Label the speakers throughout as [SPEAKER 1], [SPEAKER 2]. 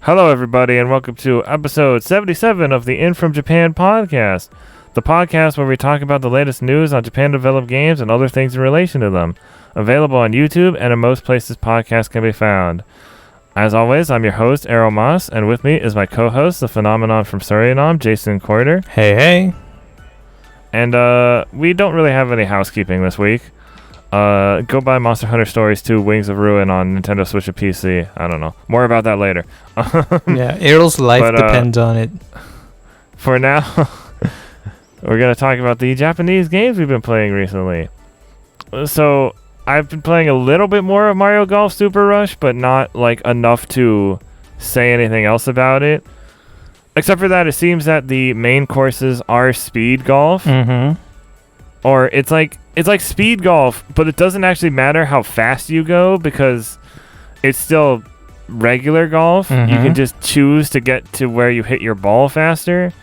[SPEAKER 1] Hello, everybody, and welcome to episode 77 of the In From Japan podcast, the podcast where we talk about the latest news on Japan-developed games and other things in relation to them. Available on YouTube and in most places podcasts can be found. As always, I'm your host, Erroll Moss, and with me is my co-host, the phenomenon from Suriname, Jason Corder.
[SPEAKER 2] Hey, hey.
[SPEAKER 1] And we don't really have any housekeeping this week. Go buy Monster Hunter Stories 2 Wings of Ruin on Nintendo Switch or PC. I don't know. More about that later.
[SPEAKER 2] Yeah, Errol's life depends on it.
[SPEAKER 1] For now, we're going to talk about the Japanese games we've been playing recently. So, I've been playing a little bit more of Mario Golf Super Rush, but not like enough to say anything else about it. Except for that, it seems that the main courses are speed golf.
[SPEAKER 2] Mm-hmm.
[SPEAKER 1] Or it's like speed golf, but it doesn't actually matter how fast you go because it's still regular golf.
[SPEAKER 2] Mm-hmm.
[SPEAKER 1] You can just choose to get to where you hit your ball faster.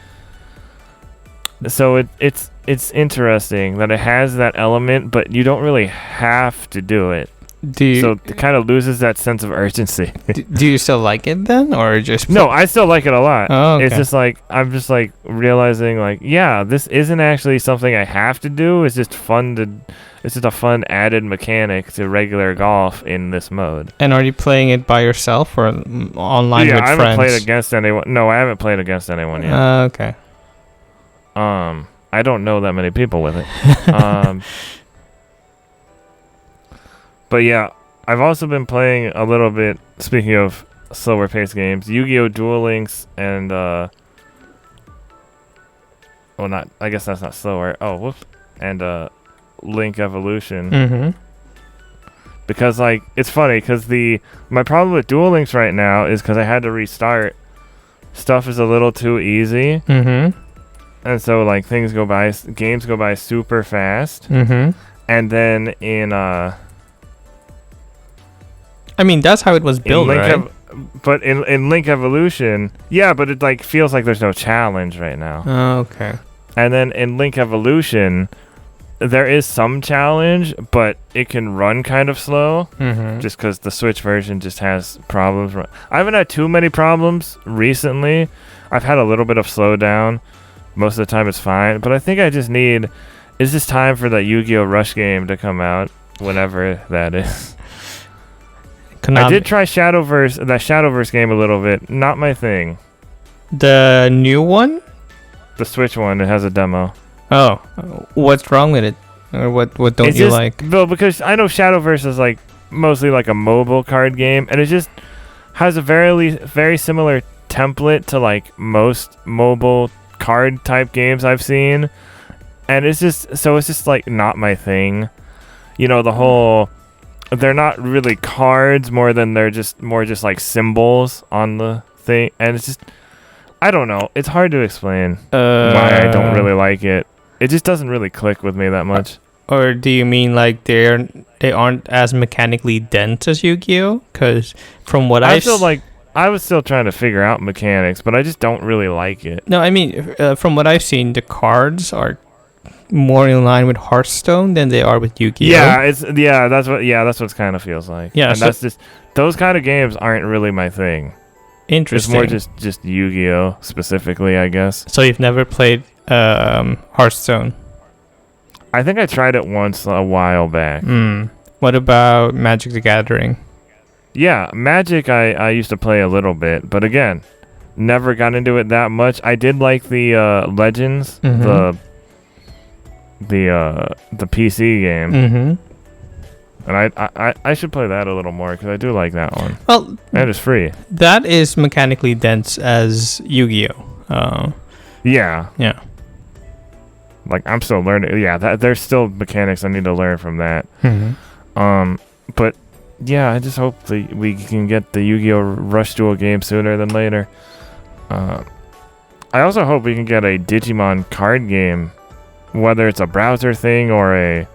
[SPEAKER 1] So it's interesting that it has that element, but you don't really have to do it. So it kind of loses that sense of urgency.
[SPEAKER 2] Do you still like it then, or just
[SPEAKER 1] No, I still like it a lot.
[SPEAKER 2] Oh, okay.
[SPEAKER 1] It's just like I'm just like realizing like, yeah, this isn't actually something I have to do. It's just fun it's just a fun added mechanic to regular golf in this mode.
[SPEAKER 2] And are you playing it by yourself or online with friends?
[SPEAKER 1] Yeah, I haven't played against anyone. No, I haven't played against anyone yet.
[SPEAKER 2] Okay.
[SPEAKER 1] I don't know that many people with it. But yeah, I've also been playing a little bit, speaking of slower paced games, Yu-Gi-Oh! Duel Links and, I guess that's not slower. Oh, whoops. And, Link Evolution.
[SPEAKER 2] Mm-hmm.
[SPEAKER 1] Because, like, it's funny, because my problem with Duel Links right now is because I had to restart. Stuff is a little too easy.
[SPEAKER 2] Mm-hmm.
[SPEAKER 1] And so, like, games go by super fast.
[SPEAKER 2] Mm-hmm.
[SPEAKER 1] And then in,
[SPEAKER 2] I mean, that's how it was built, right?
[SPEAKER 1] But in Link Evolution, yeah, but it like feels like there's no challenge right now.
[SPEAKER 2] Oh, okay.
[SPEAKER 1] And then in Link Evolution, there is some challenge, but it can run kind of slow, just because the Switch version just has problems. I haven't had too many problems recently. I've had a little bit of slowdown. Most of the time it's fine, but I think I just it's just time for that Yu-Gi-Oh! Rush game to come out, whenever that is.
[SPEAKER 2] Konami.
[SPEAKER 1] I did try that Shadowverse game a little bit. Not my thing.
[SPEAKER 2] The new one?
[SPEAKER 1] The Switch one, it has a demo.
[SPEAKER 2] Oh, what's wrong with it? Or what don't you like?
[SPEAKER 1] Well, because I know Shadowverse is like mostly like a mobile card game, and it just has a very similar template to like most mobile card type games I've seen. And it's just like not my thing. You know, the whole... They're not really cards more than they're just like symbols on the thing. And it's just, I don't know. It's hard to explain why I don't really like it. It just doesn't really click with me that much.
[SPEAKER 2] Or do you mean like they aren't as mechanically dense as Yu-Gi-Oh? Because from what I
[SPEAKER 1] was still trying to figure out mechanics, but I just don't really like it.
[SPEAKER 2] No, I mean, from what I've seen, the cards are more in line with Hearthstone than they are with Yu-Gi-Oh.
[SPEAKER 1] That's what it kind of feels like.
[SPEAKER 2] Yeah,
[SPEAKER 1] and that's just those kind of games aren't really my thing.
[SPEAKER 2] Interesting.
[SPEAKER 1] It's more just Yu-Gi-Oh specifically, I guess.
[SPEAKER 2] So you've never played Hearthstone?
[SPEAKER 1] I think I tried it once a while back.
[SPEAKER 2] What about Magic the Gathering?
[SPEAKER 1] Yeah, Magic I used to play a little bit, but again, never got into it that much. I did like the Legends, the PC game, and I should play that a little more because I do like that one.
[SPEAKER 2] Well,
[SPEAKER 1] and it's free.
[SPEAKER 2] That is mechanically dense as Yu-Gi-Oh.
[SPEAKER 1] Yeah.
[SPEAKER 2] Like
[SPEAKER 1] I'm still learning. Yeah, there's still mechanics I need to learn from that. But yeah, I just hope that we can get the Yu-Gi-Oh! Rush Duel game sooner than later. I also hope we can get a Digimon card game. Whether it's a browser thing or an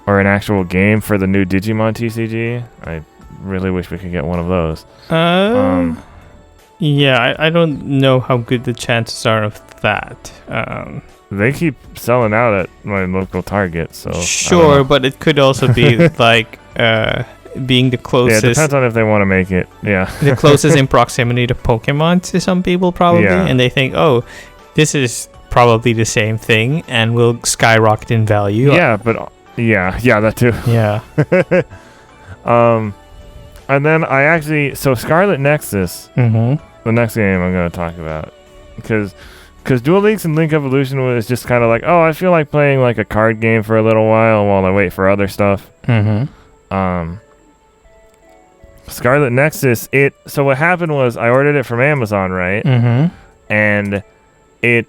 [SPEAKER 1] actual game for the new Digimon TCG, I really wish we could get one of those.
[SPEAKER 2] Yeah, I don't know how good the chances are of that.
[SPEAKER 1] They keep selling out at my local Target, so
[SPEAKER 2] sure, but it could also be like being the
[SPEAKER 1] Yeah,
[SPEAKER 2] closest.
[SPEAKER 1] it depends on if they want to make it. Yeah.
[SPEAKER 2] The closest in proximity to Pokemon to some people probably,
[SPEAKER 1] Yeah.
[SPEAKER 2] and they think, oh, this is probably the same thing and will skyrocket in value.
[SPEAKER 1] Yeah, but yeah, that too.
[SPEAKER 2] Yeah.
[SPEAKER 1] And then I actually Scarlet Nexus,
[SPEAKER 2] Mm-hmm.
[SPEAKER 1] the next game I'm going to talk about, because Duel Links and Link Evolution was just kind of like, oh, I feel like playing like a card game for a little while I wait for other stuff.
[SPEAKER 2] Mm-hmm.
[SPEAKER 1] Scarlet Nexus, so what happened was I ordered it from Amazon, right?
[SPEAKER 2] Mm-hmm.
[SPEAKER 1] And it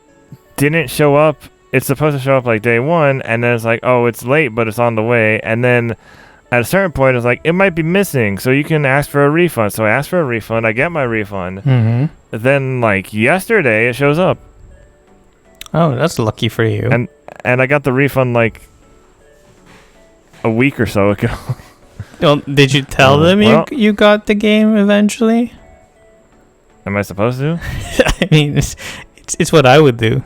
[SPEAKER 1] didn't show up. It's supposed to show up like day one, and then it's like, oh, it's late, but it's on the way. And then at a certain point, it's like, it might be missing, so you can ask for a refund. So I asked for a refund. I get my refund.
[SPEAKER 2] Mm-hmm.
[SPEAKER 1] Then, like, yesterday, it shows up.
[SPEAKER 2] Oh, that's lucky for you.
[SPEAKER 1] And I got the refund, like, a week or so ago.
[SPEAKER 2] Well, did you tell them you got the game eventually?
[SPEAKER 1] Am I supposed to?
[SPEAKER 2] I mean, it's what I would do.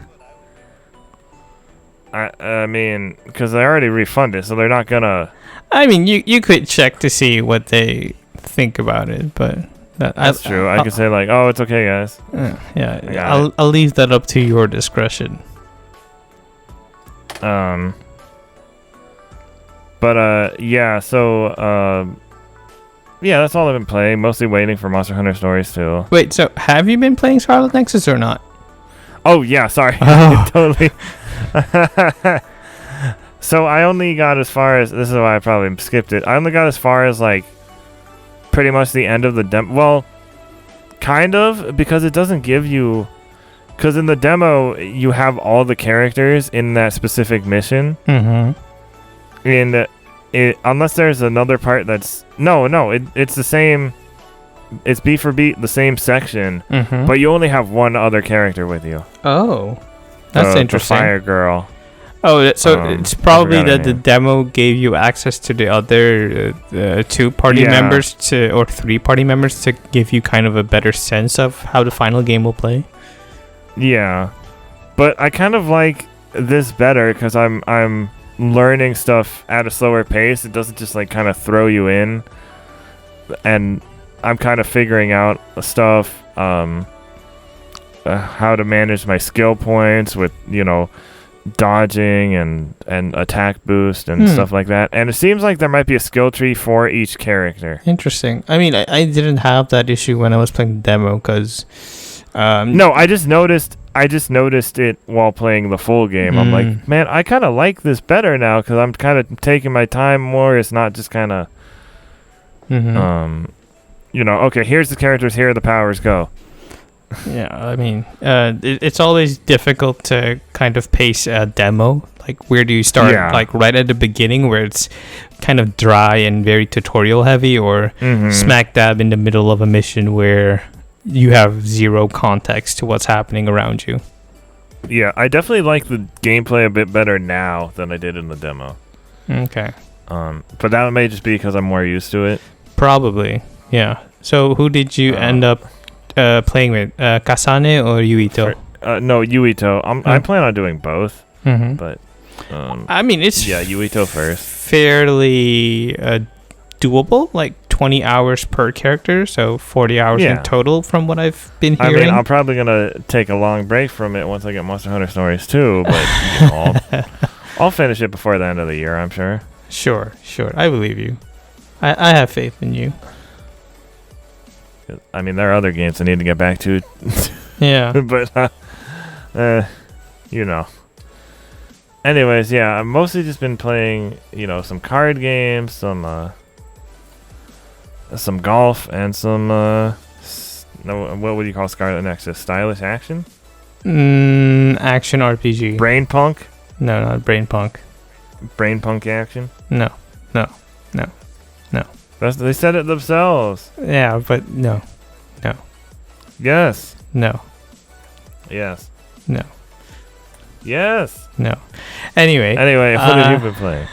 [SPEAKER 1] I mean, because they already refunded, so they're not gonna...
[SPEAKER 2] I mean, you could check to see what they think about it, but...
[SPEAKER 1] That's true. I could say, like, oh, it's okay, guys.
[SPEAKER 2] Yeah, I'll leave that up to your discretion.
[SPEAKER 1] Yeah, so, yeah, that's all I've been playing. Mostly waiting for Monster Hunter Stories, too.
[SPEAKER 2] Wait, so have you been playing Scarlet Nexus or not?
[SPEAKER 1] Oh, yeah, sorry.
[SPEAKER 2] Oh.
[SPEAKER 1] Totally. So I only got as far as... This is why I probably skipped it. I only got as far as, like, pretty much the end of the demo. Well, kind of, because it doesn't give you... Because in the demo, you have all the characters in that specific mission.
[SPEAKER 2] Mm-hmm.
[SPEAKER 1] And unless there's another part that's... No, it's the same... It's beat for beat, the same section.
[SPEAKER 2] Mm-hmm.
[SPEAKER 1] But you only have one other character with you.
[SPEAKER 2] Oh. That's interesting.
[SPEAKER 1] The Fire Girl.
[SPEAKER 2] Oh, so it's probably that the demo gave you access to the other 2 party members or 3 party members to give you kind of a better sense of how the final game will play.
[SPEAKER 1] Yeah, but I kind of like this better because I'm learning stuff at a slower pace. It doesn't just like kind of throw you in, and I'm kind of figuring out stuff, how to manage my skill points with dodging and attack boost and stuff like that. And it seems like there might be a skill tree for each character.
[SPEAKER 2] Interesting. I mean, I didn't have that issue when I was playing the demo because
[SPEAKER 1] no, I just noticed it while playing the full game. I'm like, man, I kind of like this better now because I'm kind of taking my time more. It's not just kind of okay, here's the characters, here are the powers, go.
[SPEAKER 2] Yeah, I mean, it's always difficult to kind of pace a demo. Like, where do you start?
[SPEAKER 1] Yeah.
[SPEAKER 2] Like, right at the beginning where it's kind of dry and very tutorial heavy, or smack dab in the middle of a mission where you have zero context to what's happening around you.
[SPEAKER 1] Yeah, I definitely like the gameplay a bit better now than I did in the demo.
[SPEAKER 2] Okay.
[SPEAKER 1] But that may just be because I'm more used to it.
[SPEAKER 2] Probably, yeah. So, who did you end up playing with, Kasane or Yuito?
[SPEAKER 1] No, Yuito. I plan on doing both, but
[SPEAKER 2] I mean, it's
[SPEAKER 1] Yuito first.
[SPEAKER 2] Fairly doable, like 20 hours per character, so 40 hours in total from what I've been hearing.
[SPEAKER 1] I mean, I'm probably gonna take a long break from it once I get Monster Hunter Stories too, but I'll finish it before the end of the year, I'm sure.
[SPEAKER 2] Sure, I believe you. I have faith in you.
[SPEAKER 1] I mean, there are other games I need to get back to.
[SPEAKER 2] Yeah.
[SPEAKER 1] But, Anyways, yeah, I've mostly just been playing, some card games, some golf, and some, what would you call Scarlet Nexus? Stylish action?
[SPEAKER 2] Action RPG.
[SPEAKER 1] Brain punk?
[SPEAKER 2] No, not brain punk.
[SPEAKER 1] Brain punk action?
[SPEAKER 2] No.
[SPEAKER 1] They said it themselves.
[SPEAKER 2] Yeah, but no.
[SPEAKER 1] Yes.
[SPEAKER 2] No.
[SPEAKER 1] Yes.
[SPEAKER 2] No.
[SPEAKER 1] Yes.
[SPEAKER 2] No. Anyway,
[SPEAKER 1] what have you been playing?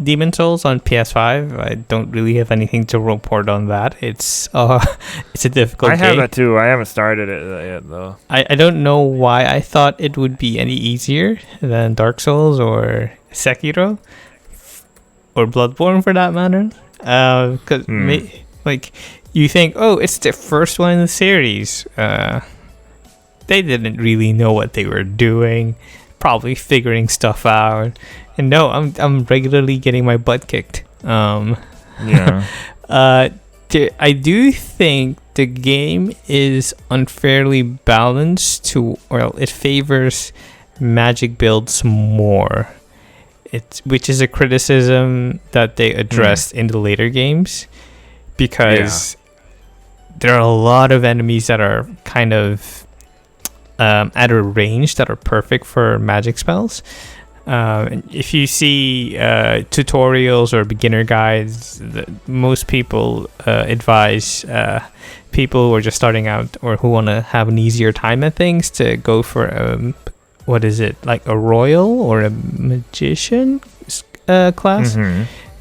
[SPEAKER 2] Demon Souls on PS5. I don't really have anything to report on that. It's a difficult game.
[SPEAKER 1] I have that too. I haven't started it yet though.
[SPEAKER 2] I don't know why I thought it would be any easier than Dark Souls or Sekiro. or Bloodborne for that matter. Because like you think, oh, it's the first one in the series. They didn't really know what they were doing, probably figuring stuff out. And no, I'm regularly getting my butt kicked.
[SPEAKER 1] Yeah.
[SPEAKER 2] I do think the game is unfairly balanced it favors magic builds more. Which is a criticism that they addressed in the later games, because there are a lot of enemies that are kind of at a range that are perfect for magic spells. If you see tutorials or beginner guides, most people advise people who are just starting out or who want to have an easier time at things to go for what is it, like a royal or a magician class,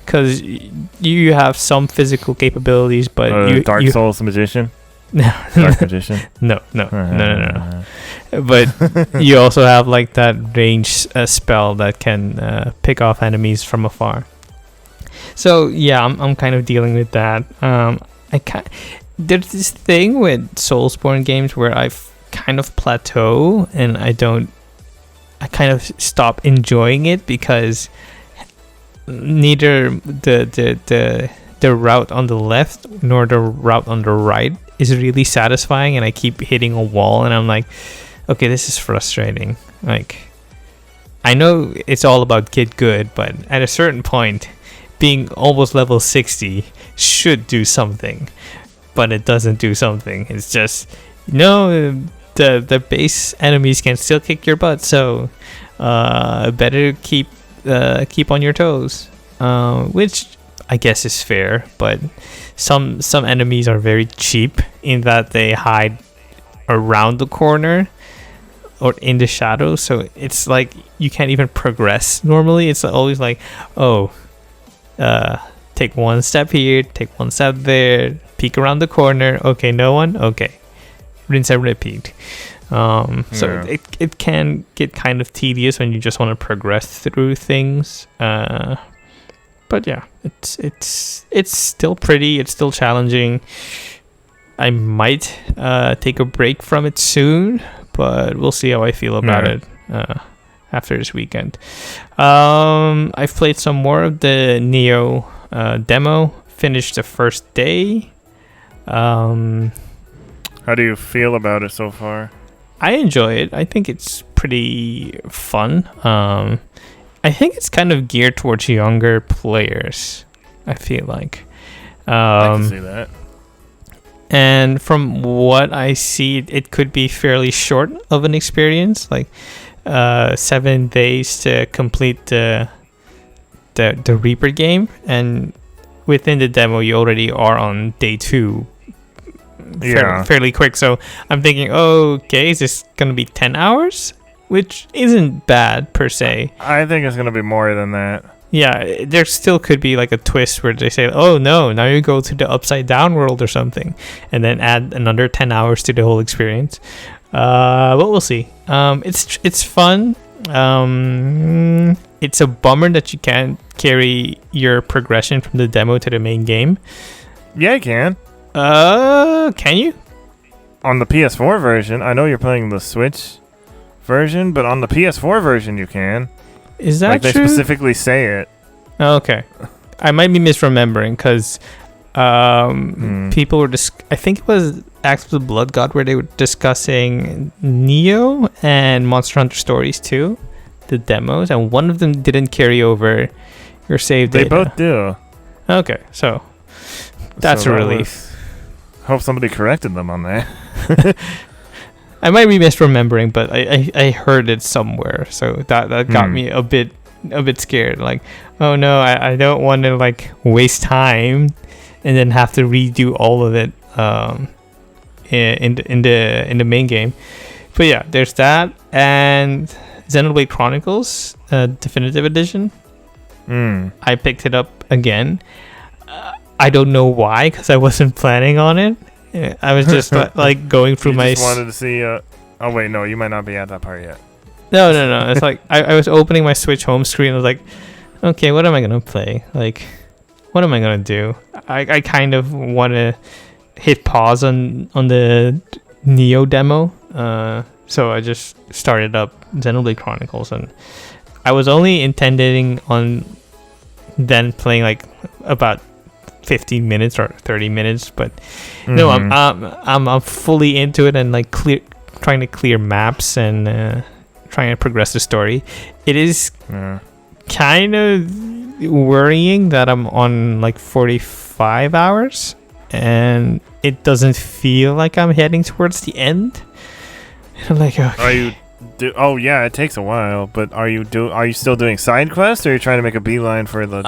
[SPEAKER 2] because you have some physical capabilities, but
[SPEAKER 1] Dark Souls magician. Dark magician.
[SPEAKER 2] No. But you also have like that range spell that can pick off enemies from afar. So yeah, I'm kind of dealing with that. There's this thing with Soulsborne games where I've kind of plateau and I kind of stop enjoying it, because neither the route on the left nor the route on the right is really satisfying, and I keep hitting a wall and I'm like, okay, this is frustrating. Like, I know it's all about get good, but at a certain point, being almost level 60 should do something, but it doesn't do something. It's just, the base enemies can still kick your butt, so better keep on your toes, which I guess is fair. But some enemies are very cheap in that they hide around the corner or in the shadows, so it's like you can't even progress normally. It's always like, take one step here, take one step there, peek around the corner, okay, no one, okay, rinse and repeat. So it can get kind of tedious when you just want to progress through things. But yeah, it's still pretty. It's still challenging. I might take a break from it soon, but we'll see how I feel about it after this weekend. I've played some more of the Neo demo. Finished the first day.
[SPEAKER 1] How do you feel about it so far?
[SPEAKER 2] I enjoy it. I think it's pretty fun. I think it's kind of geared towards younger players, I feel like.
[SPEAKER 1] I can see that.
[SPEAKER 2] And from what I see, it could be fairly short of an experience, like 7 days to complete the Reaper game. And within the demo, you already are on day 2. Fairly quick. So I'm thinking, okay, is this gonna be 10 hours, which isn't bad per se.
[SPEAKER 1] I think it's gonna be more than that.
[SPEAKER 2] Yeah, there still could be like a twist where they say, oh no, now you go to the upside down world or something, and then add another 10 hours to the whole experience. But we'll see. It's fun. It's a bummer that you can't carry your progression from the demo to the main game.
[SPEAKER 1] Yeah, I can.
[SPEAKER 2] Can you?
[SPEAKER 1] On the PS4 version, I know you're playing the Switch version, but on the PS4 version you can.
[SPEAKER 2] Is that
[SPEAKER 1] like
[SPEAKER 2] true?
[SPEAKER 1] They specifically say it.
[SPEAKER 2] Oh, okay. I might be misremembering, because people were I think it was Axe of the Blood God where they were discussing Neo and Monster Hunter Stories 2, the demos, and one of them didn't carry over your save data.
[SPEAKER 1] They both do.
[SPEAKER 2] Okay, so that's a relief.
[SPEAKER 1] Hope somebody corrected them on that.
[SPEAKER 2] I might be misremembering, but I heard it somewhere, so that got me a bit scared. Like, oh no, I don't want to like waste time and then have to redo all of it in the main game. But yeah, there's that, and Xenoblade Chronicles Definitive Edition. I picked it up again. I don't know why, because I wasn't planning on it. I was just like going through
[SPEAKER 1] you just wanted to see. Oh wait, no, you might not be at that part yet.
[SPEAKER 2] No. It's like I was opening my Switch home screen. I was like, okay, what am I gonna play? Like, what am I gonna do? I kind of want to hit pause on the Neo demo. So I just started up Xenoblade Chronicles, and I was only intending on then playing like about 15 minutes or 30 minutes, but no, I'm fully into it and like trying to clear maps and trying to progress the story. It is kind of worrying that I'm on like 45 hours and it doesn't feel like I'm heading towards the end. I'm like, okay.
[SPEAKER 1] Oh yeah, it takes a while, but are you still doing side quests, or are you trying to make a beeline for the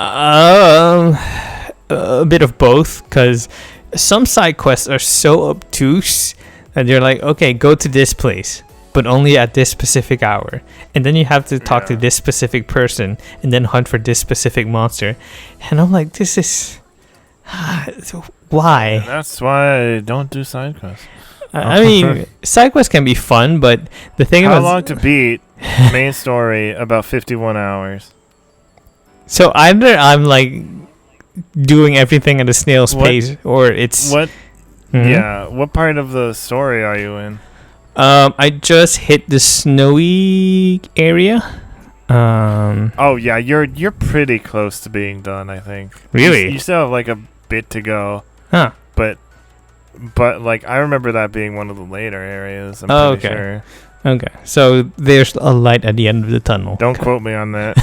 [SPEAKER 2] a bit of both, because some side quests are so obtuse that you're like, okay, go to this place, but only at this specific hour, and then you have to talk to this specific person and then hunt for this specific monster, and I'm like, this is why?
[SPEAKER 1] Yeah, that's why I don't do side quests.
[SPEAKER 2] I mean, side quests can be fun, but the thing
[SPEAKER 1] how long to beat main story? About 51 hours.
[SPEAKER 2] So either I'm like doing everything at a snail's pace, or it's
[SPEAKER 1] what? Mm-hmm. Yeah, what part of the story are you in?
[SPEAKER 2] I just hit the snowy area.
[SPEAKER 1] Oh yeah, you're pretty close to being done, I think.
[SPEAKER 2] Really?
[SPEAKER 1] You still have like a bit to go.
[SPEAKER 2] Huh.
[SPEAKER 1] But like I remember that being one of the later areas. I'm pretty sure.
[SPEAKER 2] Okay, so there's a light at the end of the tunnel.
[SPEAKER 1] Don't quote me on that.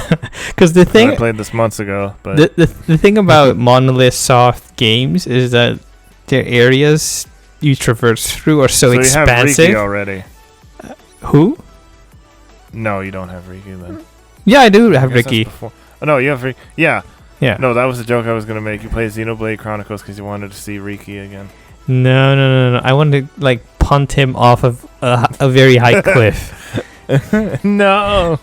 [SPEAKER 2] Because the thing
[SPEAKER 1] I played this months ago, but
[SPEAKER 2] the thing about Monolith Soft games is that their areas you traverse through are so expansive.
[SPEAKER 1] You have Riki already.
[SPEAKER 2] Who?
[SPEAKER 1] No, you don't have Riki then.
[SPEAKER 2] Yeah, I do have Riki.
[SPEAKER 1] Oh no, you have Riki. Yeah.
[SPEAKER 2] Yeah.
[SPEAKER 1] No, that was a joke I was gonna make. You play Xenoblade Chronicles because you wanted to see Riki again.
[SPEAKER 2] No. I wanted to like punt him off of a very high cliff.
[SPEAKER 1] No.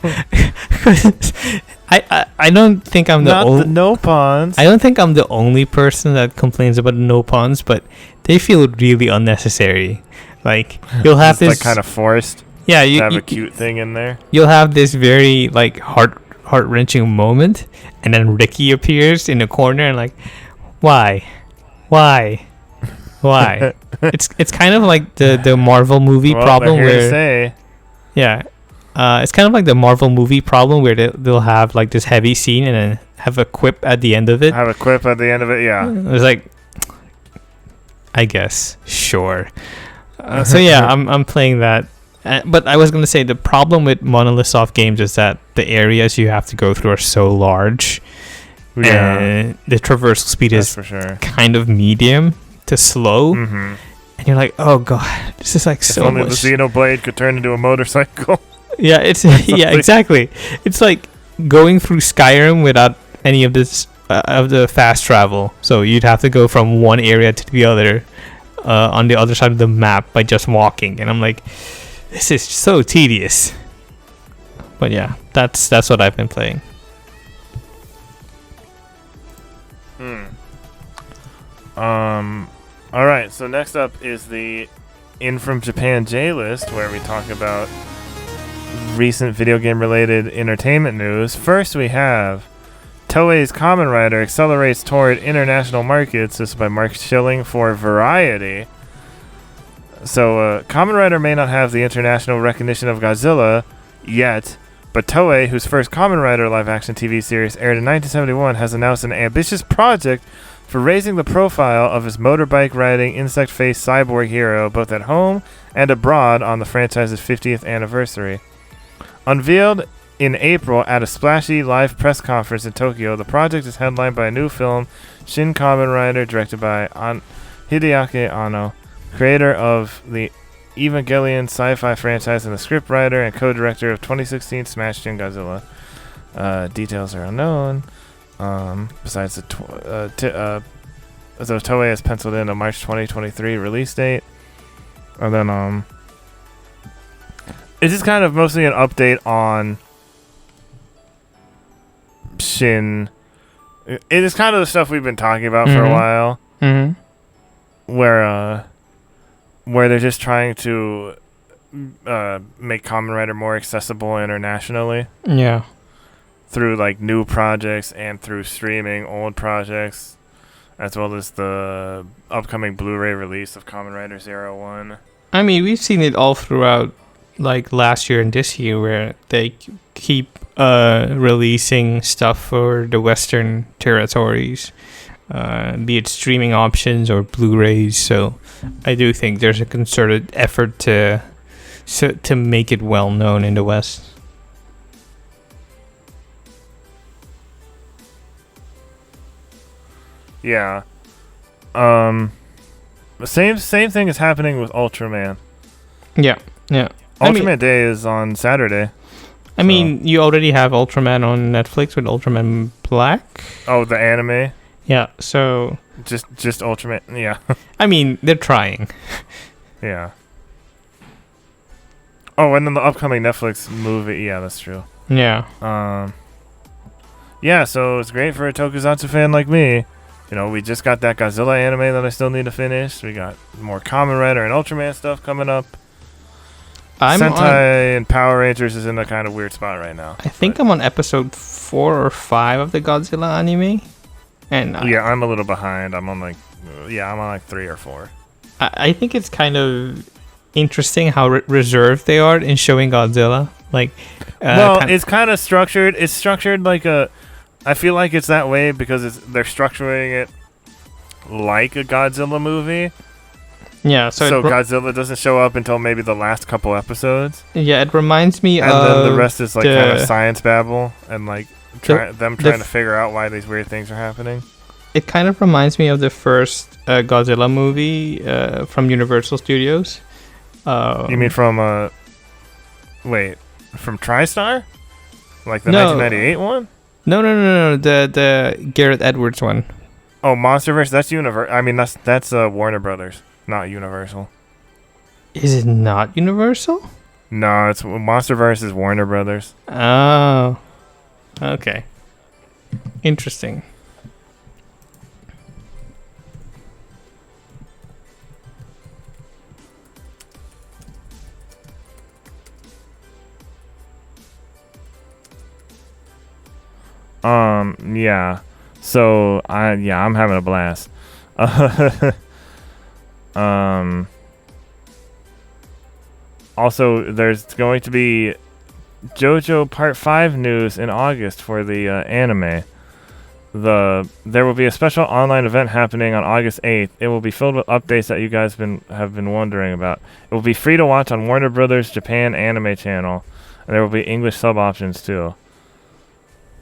[SPEAKER 2] I don't think I'm the
[SPEAKER 1] no pawns.
[SPEAKER 2] I don't think I'm the only person that complains about no pawns, but they feel really unnecessary. Like you'll have this
[SPEAKER 1] like kind of forced.
[SPEAKER 2] Yeah,
[SPEAKER 1] you have a cute thing in there.
[SPEAKER 2] You'll have this very like heart-wrenching moment, and then Riki appears in the corner and like, why? It's kind of like the Marvel movie problem where it's kind of like the Marvel movie problem where they'll have like this heavy scene and then have a quip at the end of it.
[SPEAKER 1] Yeah.
[SPEAKER 2] It's like, I guess, sure. So yeah, I'm playing that. But I was gonna say the problem with Monolith Soft games is that the areas you have to go through are so large. Yeah. And the traversal speed is
[SPEAKER 1] for sure
[SPEAKER 2] kind of medium to slow, and you're like, oh god, this is like so much.
[SPEAKER 1] If only the Xenoblade could turn into a motorcycle.
[SPEAKER 2] Yeah, it's exactly. It's like going through Skyrim without any of this of the fast travel. So you'd have to go from one area to the other on the other side of the map by just walking, and I'm like, this is so tedious. But yeah, that's what I've been playing.
[SPEAKER 1] All right, so next up is the In From Japan J list, where we talk about recent video game related entertainment news. First, we have Toei's Kamen Rider accelerates toward international markets. This is by Mark Schilling for Variety. So, Kamen Rider may not have the international recognition of Godzilla yet, but Toei, whose first Kamen Rider live-action TV series aired in 1971, has announced an ambitious project for raising the profile of his motorbike-riding, insect-faced cyborg hero both at home and abroad on the franchise's 50th anniversary. Unveiled in April at a splashy live press conference in Tokyo, the project is headlined by a new film, Shin Kamen Rider, directed by Hideaki Anno, creator of the Evangelion sci-fi franchise and the scriptwriter and co-director of 2016 Smash Shin Godzilla. Details are unknown. Besides the Toei has penciled in a March 2023 release date. And then it's just kind of mostly an update on Shin. It is kind of the stuff we've been talking about for a while. Where they're just trying to make Kamen Rider more accessible internationally.
[SPEAKER 2] Yeah.
[SPEAKER 1] through like new projects and through streaming old projects, as well as the upcoming Blu-ray release of Kamen Rider Zero One.
[SPEAKER 2] I mean, we've seen it all throughout, like last year and this year, where they keep releasing stuff for the Western territories, be it streaming options or Blu-rays. So I do think there's a concerted effort to make it well known in the West.
[SPEAKER 1] Yeah. The same thing is happening with Ultraman.
[SPEAKER 2] Yeah.
[SPEAKER 1] Ultraman Day is on Saturday.
[SPEAKER 2] I mean, you already have Ultraman on Netflix with Ultraman Black.
[SPEAKER 1] Oh, the anime?
[SPEAKER 2] Yeah, so...
[SPEAKER 1] Just Ultraman, yeah.
[SPEAKER 2] I mean, they're trying.
[SPEAKER 1] Yeah. Oh, and then the upcoming Netflix movie, yeah, that's true.
[SPEAKER 2] Yeah.
[SPEAKER 1] Yeah, so it's great for a Tokusatsu fan like me. You know, we just got that Godzilla anime that I still need to finish. We got more Kamen Rider and Ultraman stuff coming up. Sentai and Power Rangers is in a kind of weird spot right now.
[SPEAKER 2] I think I'm on episode 4 or 5 of the Godzilla anime. And
[SPEAKER 1] yeah, I'm a little behind. I'm on like 3 or 4.
[SPEAKER 2] I think it's kind of interesting how reserved they are in showing Godzilla. Like,
[SPEAKER 1] it's kind of structured. It's structured like a... I feel like it's that way because they're structuring it like a Godzilla movie.
[SPEAKER 2] Yeah,
[SPEAKER 1] so Godzilla doesn't show up until maybe the last couple episodes.
[SPEAKER 2] Yeah, it reminds me
[SPEAKER 1] and then the rest is like kind of science babble and like trying to figure out why these weird things are happening.
[SPEAKER 2] It kind of reminds me of the first Godzilla movie from Universal Studios.
[SPEAKER 1] You mean from from TriStar? Like the 1998 one?
[SPEAKER 2] No. The Gareth Edwards one.
[SPEAKER 1] Oh, MonsterVerse. That's Universal. I mean, that's Warner Brothers, not Universal.
[SPEAKER 2] Is it not Universal?
[SPEAKER 1] No, it's MonsterVerse is Warner Brothers.
[SPEAKER 2] Oh, okay. Interesting.
[SPEAKER 1] Yeah. So I'm having a blast. Also, there's going to be JoJo Part 5 news in August for the anime. There will be a special online event happening on August 8th. It will be filled with updates that you guys have been wondering about. It will be free to watch on Warner Brothers Japan Anime channel, and there will be English sub options too.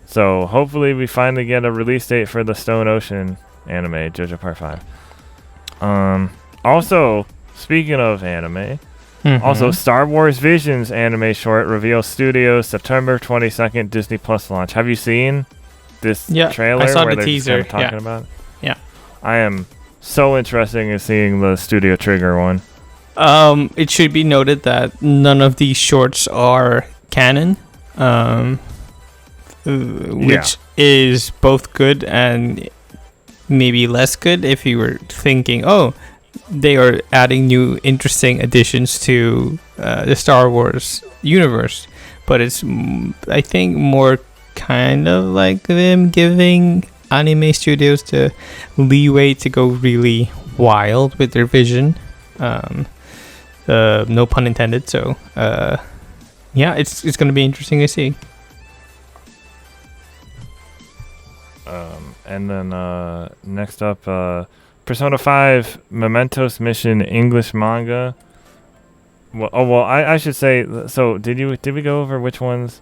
[SPEAKER 1] So hopefully we finally get a release date for the Stone Ocean anime, JoJo Part 5. Also, speaking of anime, also Star Wars Visions anime short reveals studios September 22nd Disney Plus launch. Have you seen this trailer?
[SPEAKER 2] I saw
[SPEAKER 1] where
[SPEAKER 2] the teaser.
[SPEAKER 1] Talking about it?
[SPEAKER 2] Yeah.
[SPEAKER 1] I am so interested in seeing the Studio Trigger one.
[SPEAKER 2] It should be noted that none of these shorts are canon. Which is both good and maybe less good if you were thinking, they are adding new interesting additions to the Star Wars universe. But it's, I think, more kind of like them giving anime studios the leeway to go really wild with their vision. No pun intended. So, it's going to be interesting to see.
[SPEAKER 1] And then next up, Persona 5 Mementos Mission English manga. I should say. So did we go over which ones?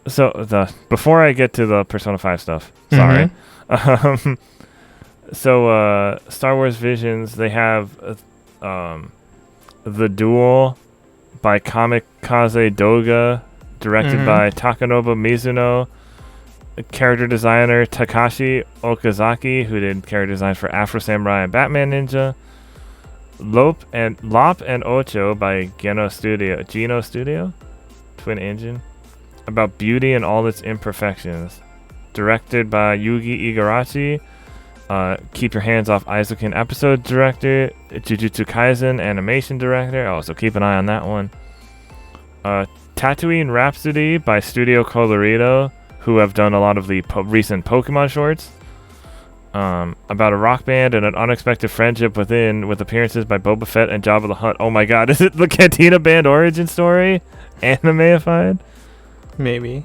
[SPEAKER 1] So before I get to the Persona 5 stuff, sorry. Star Wars Visions, they have the Duel by Kamikaze Doga, directed by Takanobu Mizuno. Character designer Takashi Okazaki, who did character design for Afro Samurai and Batman Ninja. Lop and Ocho by Geno Studio, Twin Engine, about beauty and all its imperfections. Directed by Yugi Igarashi. Keep Your Hands Off Aizukin episode director, Jujutsu Kaisen animation director. So keep an eye on that one. Tatooine Rhapsody by Studio Colorido, who have done a lot of the recent Pokemon shorts. About a rock band and an unexpected friendship within, with appearances by Boba Fett and Jabba the Hutt. Oh my god, is it the Cantina Band origin story? Animeified?
[SPEAKER 2] Maybe.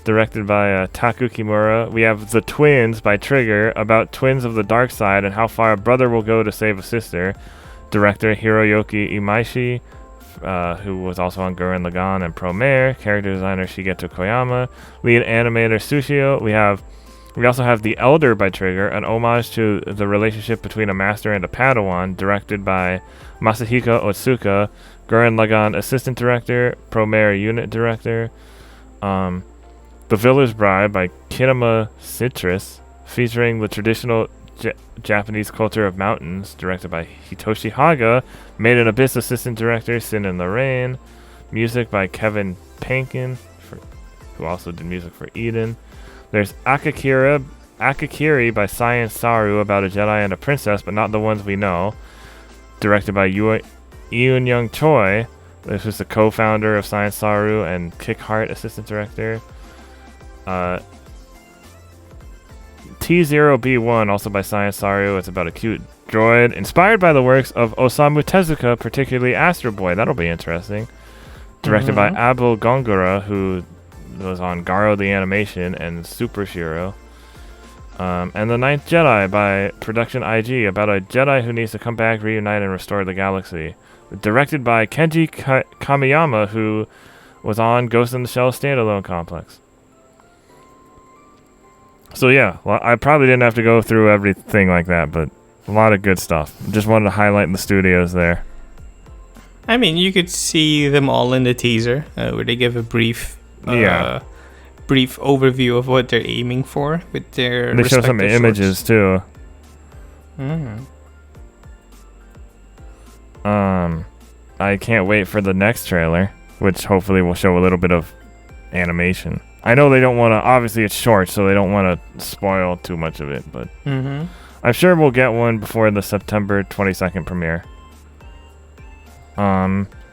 [SPEAKER 1] Directed by Taku Kimura. We have The Twins by Trigger, about twins of the dark side and how far a brother will go to save a sister. Director Hiroyuki Imaishi, who was also on Gurren Lagann and Promare. Character designer Shigeto Koyama. Lead animator Sushio. We also have The Elder by Trigger, an homage to the relationship between a master and a Padawan, directed by Masahiko Otsuka, Gurren Lagann assistant director, Promare unit director. The Viller's Bride by Kinema Citrus, featuring the traditional Japanese culture of mountains, directed by Hitoshi Haga, Made in Abyss assistant director, Sin in the Rain. Music by Kevin Pankin, who also did music for Eden. There's Akakiri by Cian Saru, about a Jedi and a princess, but not the ones we know. Directed by Eun Young Choi. This was the co-founder of Cian Saru and Kickheart assistant director. T0B1, also by Cian Saru. It's about a cute droid inspired by the works of Osamu Tezuka, particularly Astro Boy. That'll be interesting. Directed by Abel Gongora, who was on Garo the Animation and Super Shiro. And The Ninth Jedi by Production IG, about a Jedi who needs to come back, reunite, and restore the galaxy. Directed by Kenji Kamiyama, who was on Ghost in the Shell standalone complex. So yeah, well, I probably didn't have to go through everything like that, but a lot of good stuff. Just wanted to highlight the studios there.
[SPEAKER 2] I mean, you could see them all in the teaser, where they give a brief overview of what they're aiming for with their.
[SPEAKER 1] They show some images too. I can't wait for the next trailer, which hopefully will show a little bit of animation. I know they don't want to. Obviously, it's short, so they don't want to spoil too much of it. But I'm sure we'll get one before the September 22nd premiere.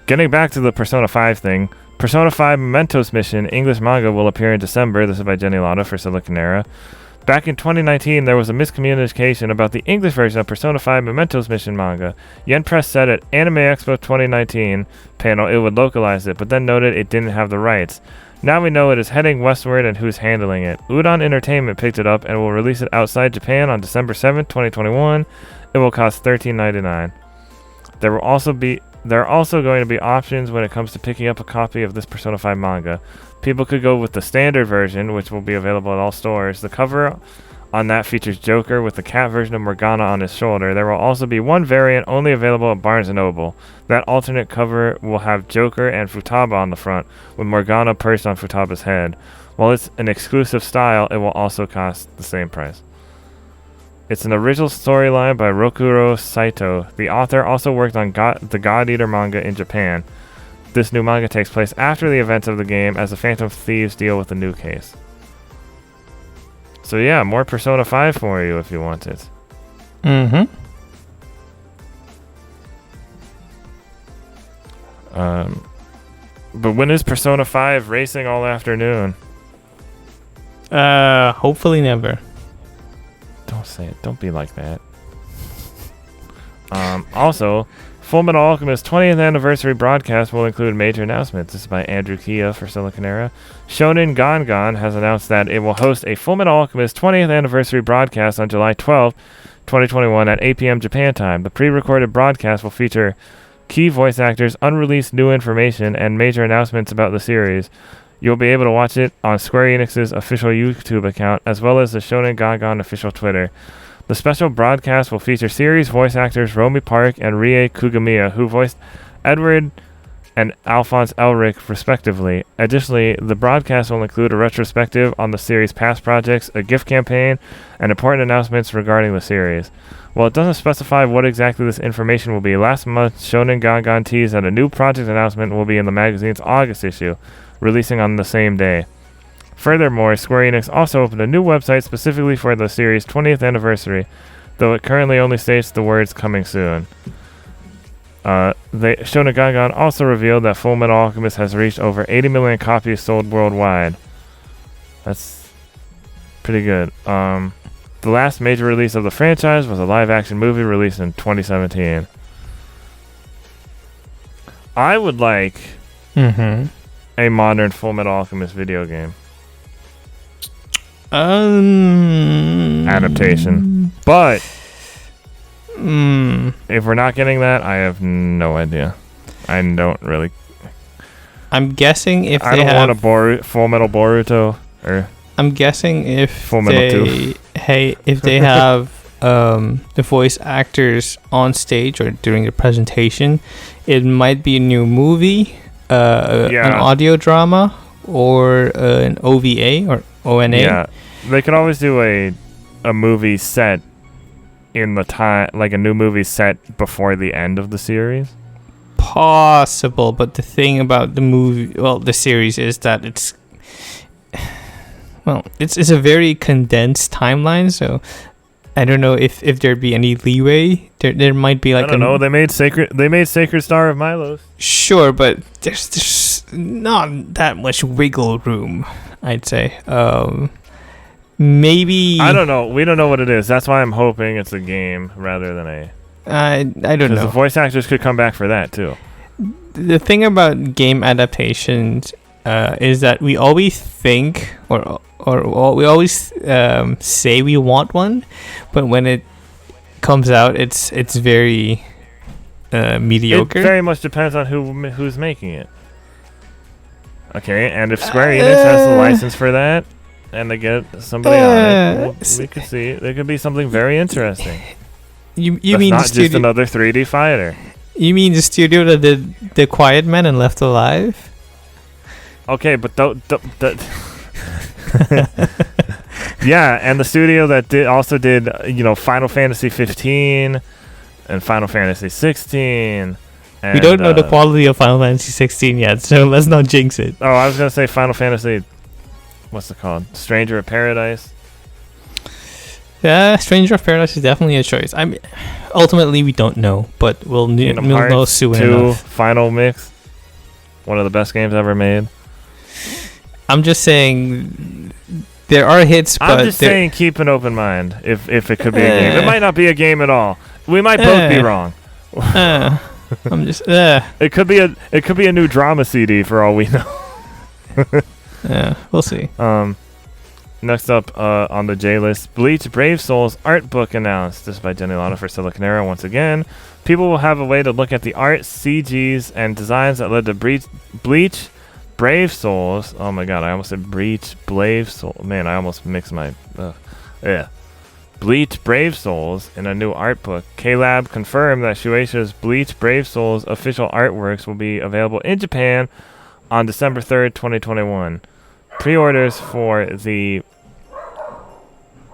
[SPEAKER 1] Getting back to the Persona 5 thing. Persona 5 Mementos Mission English manga will appear in December. This is by Jenny Latta for Silicon Era. Back in 2019, there was a miscommunication about the English version of Persona 5 Mementos Mission manga. Yen Press said at Anime Expo 2019 panel it would localize it, but then noted it didn't have the rights. Now we know it is heading westward and who's handling it. Udon Entertainment picked it up and will release it outside Japan on December 7th, 2021. It will cost $13.99. There are also going to be options when it comes to picking up a copy of this Persona 5 manga. People could go with the standard version, which will be available at all stores. The cover on that features Joker with the cat version of Morgana on his shoulder. There will also be one variant only available at Barnes & Noble. That alternate cover will have Joker and Futaba on the front, with Morgana perched on Futaba's head. While it's an exclusive style, it will also cost the same price. It's an original storyline by Rokuro Saito. The author also worked on the God Eater manga in Japan. This new manga takes place after the events of the game as the Phantom Thieves deal with a new case. So yeah, more Persona 5 for you if you want it. But when is Persona 5 racing all afternoon?
[SPEAKER 2] Hopefully never.
[SPEAKER 1] Don't say it. Don't be like that. Also, Fullmetal Alchemist 20th anniversary broadcast will include major announcements. This is by Andrew Kia for Silicon Era. Shonen Gangan has announced that it will host a Fullmetal Alchemist 20th anniversary broadcast on July 12th, 2021 at 8 p.m. Japan time. The pre-recorded broadcast will feature key voice actors, unreleased new information, and major announcements about the series. You'll be able to watch it on Square Enix's official YouTube account, as well as the Shonen Gangan official Twitter. The special broadcast will feature series voice actors Romy Park and Rie Kugamiya, who voiced Edward and Alphonse Elric, respectively. Additionally, the broadcast will include a retrospective on the series' past projects, a gift campaign, and important announcements regarding the series. While it doesn't specify what exactly this information will be, last month Shonen Gangan teased that a new project announcement will be in the magazine's August issue, releasing on the same day. Furthermore, Square Enix also opened a new website specifically for the series' 20th anniversary, though it currently only states the words "coming soon." Shonen Gangan also revealed that Fullmetal Alchemist has reached over 80 million copies sold worldwide. That's pretty good. The last major release of the franchise was a live-action movie released in 2017. I would like a modern Full Metal Alchemist video game. Adaptation. But if we're not getting that, I have no idea. I don't really.
[SPEAKER 2] I'm guessing if
[SPEAKER 1] I
[SPEAKER 2] they
[SPEAKER 1] don't want a Full Metal Boruto or.
[SPEAKER 2] I'm guessing if
[SPEAKER 1] Full Metal 2.
[SPEAKER 2] if they have the voice actors on stage or during the presentation, it might be a new movie, an audio drama, or an OVA or ONA.
[SPEAKER 1] Yeah, they could always do a movie set in the time, like a new movie set before the end of the series.
[SPEAKER 2] Possible, but the thing about the series is that it's a very condensed timeline, so I don't know if there'd be any leeway. There might be like
[SPEAKER 1] I don't know. They made Sacred Star of Milos.
[SPEAKER 2] Sure, but there's not that much wiggle room, I'd say. Maybe
[SPEAKER 1] I don't know. We don't know what it is. That's why I'm hoping it's a game rather than a.
[SPEAKER 2] I don't know.
[SPEAKER 1] The voice actors could come back for that too.
[SPEAKER 2] The thing about game adaptations is that we always think or we always say we want one, but when it comes out, it's very mediocre.
[SPEAKER 1] It very much depends on who's making it. Okay, and if Square Enix has the license for that, and they get somebody on it, we could see there could be something very interesting.
[SPEAKER 2] You mean
[SPEAKER 1] not just another 3D fighter?
[SPEAKER 2] You mean the studio that did The Quiet Man and Left Alive?
[SPEAKER 1] Okay, but yeah, and the studio that did Final Fantasy 15 and Final Fantasy 16. And,
[SPEAKER 2] we don't know the quality of Final Fantasy 16 yet, so let's not jinx it.
[SPEAKER 1] Oh, I was gonna say Final Fantasy. What's it called? Stranger of Paradise.
[SPEAKER 2] Yeah, Stranger of Paradise is definitely a choice. I mean, ultimately we don't know, but we'll know soon enough.
[SPEAKER 1] Final Mix, one of the best games ever made.
[SPEAKER 2] I'm just saying there are hits, but
[SPEAKER 1] I'm just saying keep an open mind if it could be a game. It might not be a game at all. We might both be wrong.
[SPEAKER 2] I'm just
[SPEAKER 1] It could be a new drama CD for all we know.
[SPEAKER 2] Yeah, we'll see.
[SPEAKER 1] Next up on the J list, Bleach Brave Souls art book announced. This is by Jenny Lana for Silicon Arrow once again. People will have a way to look at the art, CGs, and designs that led to Bleach Brave Souls. Oh my god, I almost said Bleach Brave Souls. Man, I almost mixed my... yeah. Bleach Brave Souls in a new art book. K-Lab confirmed that Shueisha's Bleach Brave Souls official artworks will be available in Japan on December 3rd, 2021. Pre-orders for the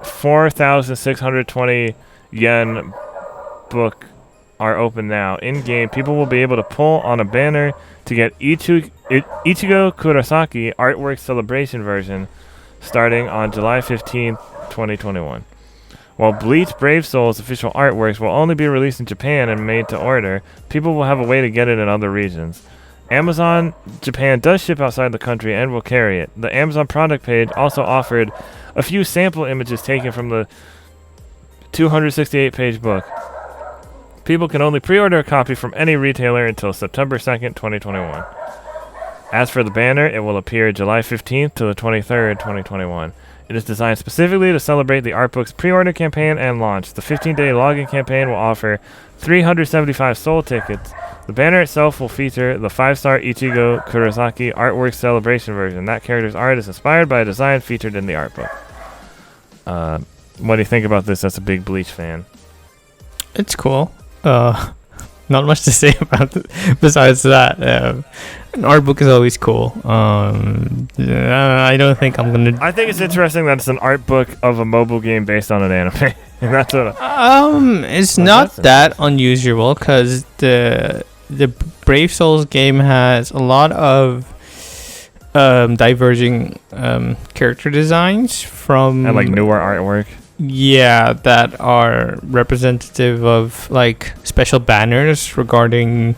[SPEAKER 1] 4,620 yen book are open now. In-game, people will be able to pull on a banner to get Ichigo Kurosaki Artwork Celebration version starting on July 15th, 2021. While Bleach Brave Souls official artworks will only be released in Japan and made to order, people will have a way to get it in other regions. Amazon Japan does ship outside the country and will carry it. The Amazon product page also offered a few sample images taken from the 268-page book. People can only pre-order a copy from any retailer until September 2nd, 2021. As for the banner, it will appear July 15th to the 23rd, 2021. It is designed specifically to celebrate the artbook's pre-order campaign and launch. The 15-day login campaign will offer 375 soul tickets. The banner itself will feature the 5-star Ichigo Kurosaki Artwork Celebration version. That character's art is inspired by a design featured in the art book. What do you think about this as a big Bleach fan?
[SPEAKER 2] It's cool. Not much to say about it besides that. An art book is always cool. I don't think I'm gonna.
[SPEAKER 1] I think it's interesting that it's an art book of a mobile game based on an anime. That's what.
[SPEAKER 2] It's not that unusual because the Brave Souls game has a lot of diverging character designs from
[SPEAKER 1] and like newer artwork.
[SPEAKER 2] Yeah, that are representative of like special banners regarding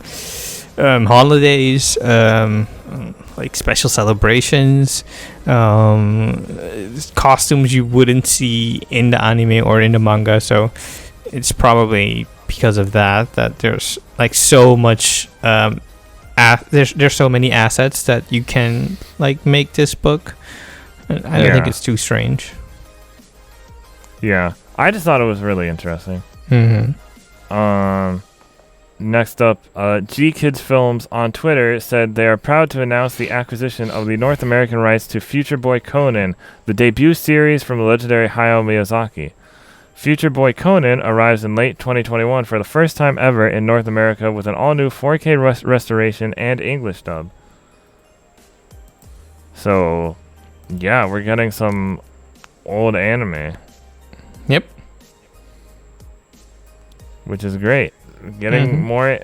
[SPEAKER 2] holidays, like special celebrations, costumes you wouldn't see in the anime or in the manga. So it's probably because of that there's like so much there's so many assets that you can like make this book. I don't think it's too strange.
[SPEAKER 1] Yeah, I just thought it was really interesting. Next up, G Kids Films on Twitter said they are proud to announce the acquisition of the North American rights to Future Boy Conan, the debut series from the legendary Hayao Miyazaki. Future Boy Conan arrives in late 2021 for the first time ever in North America with an all-new 4K restoration and English dub. So, yeah, we're getting some old anime.
[SPEAKER 2] Yep.
[SPEAKER 1] Which is great. Getting more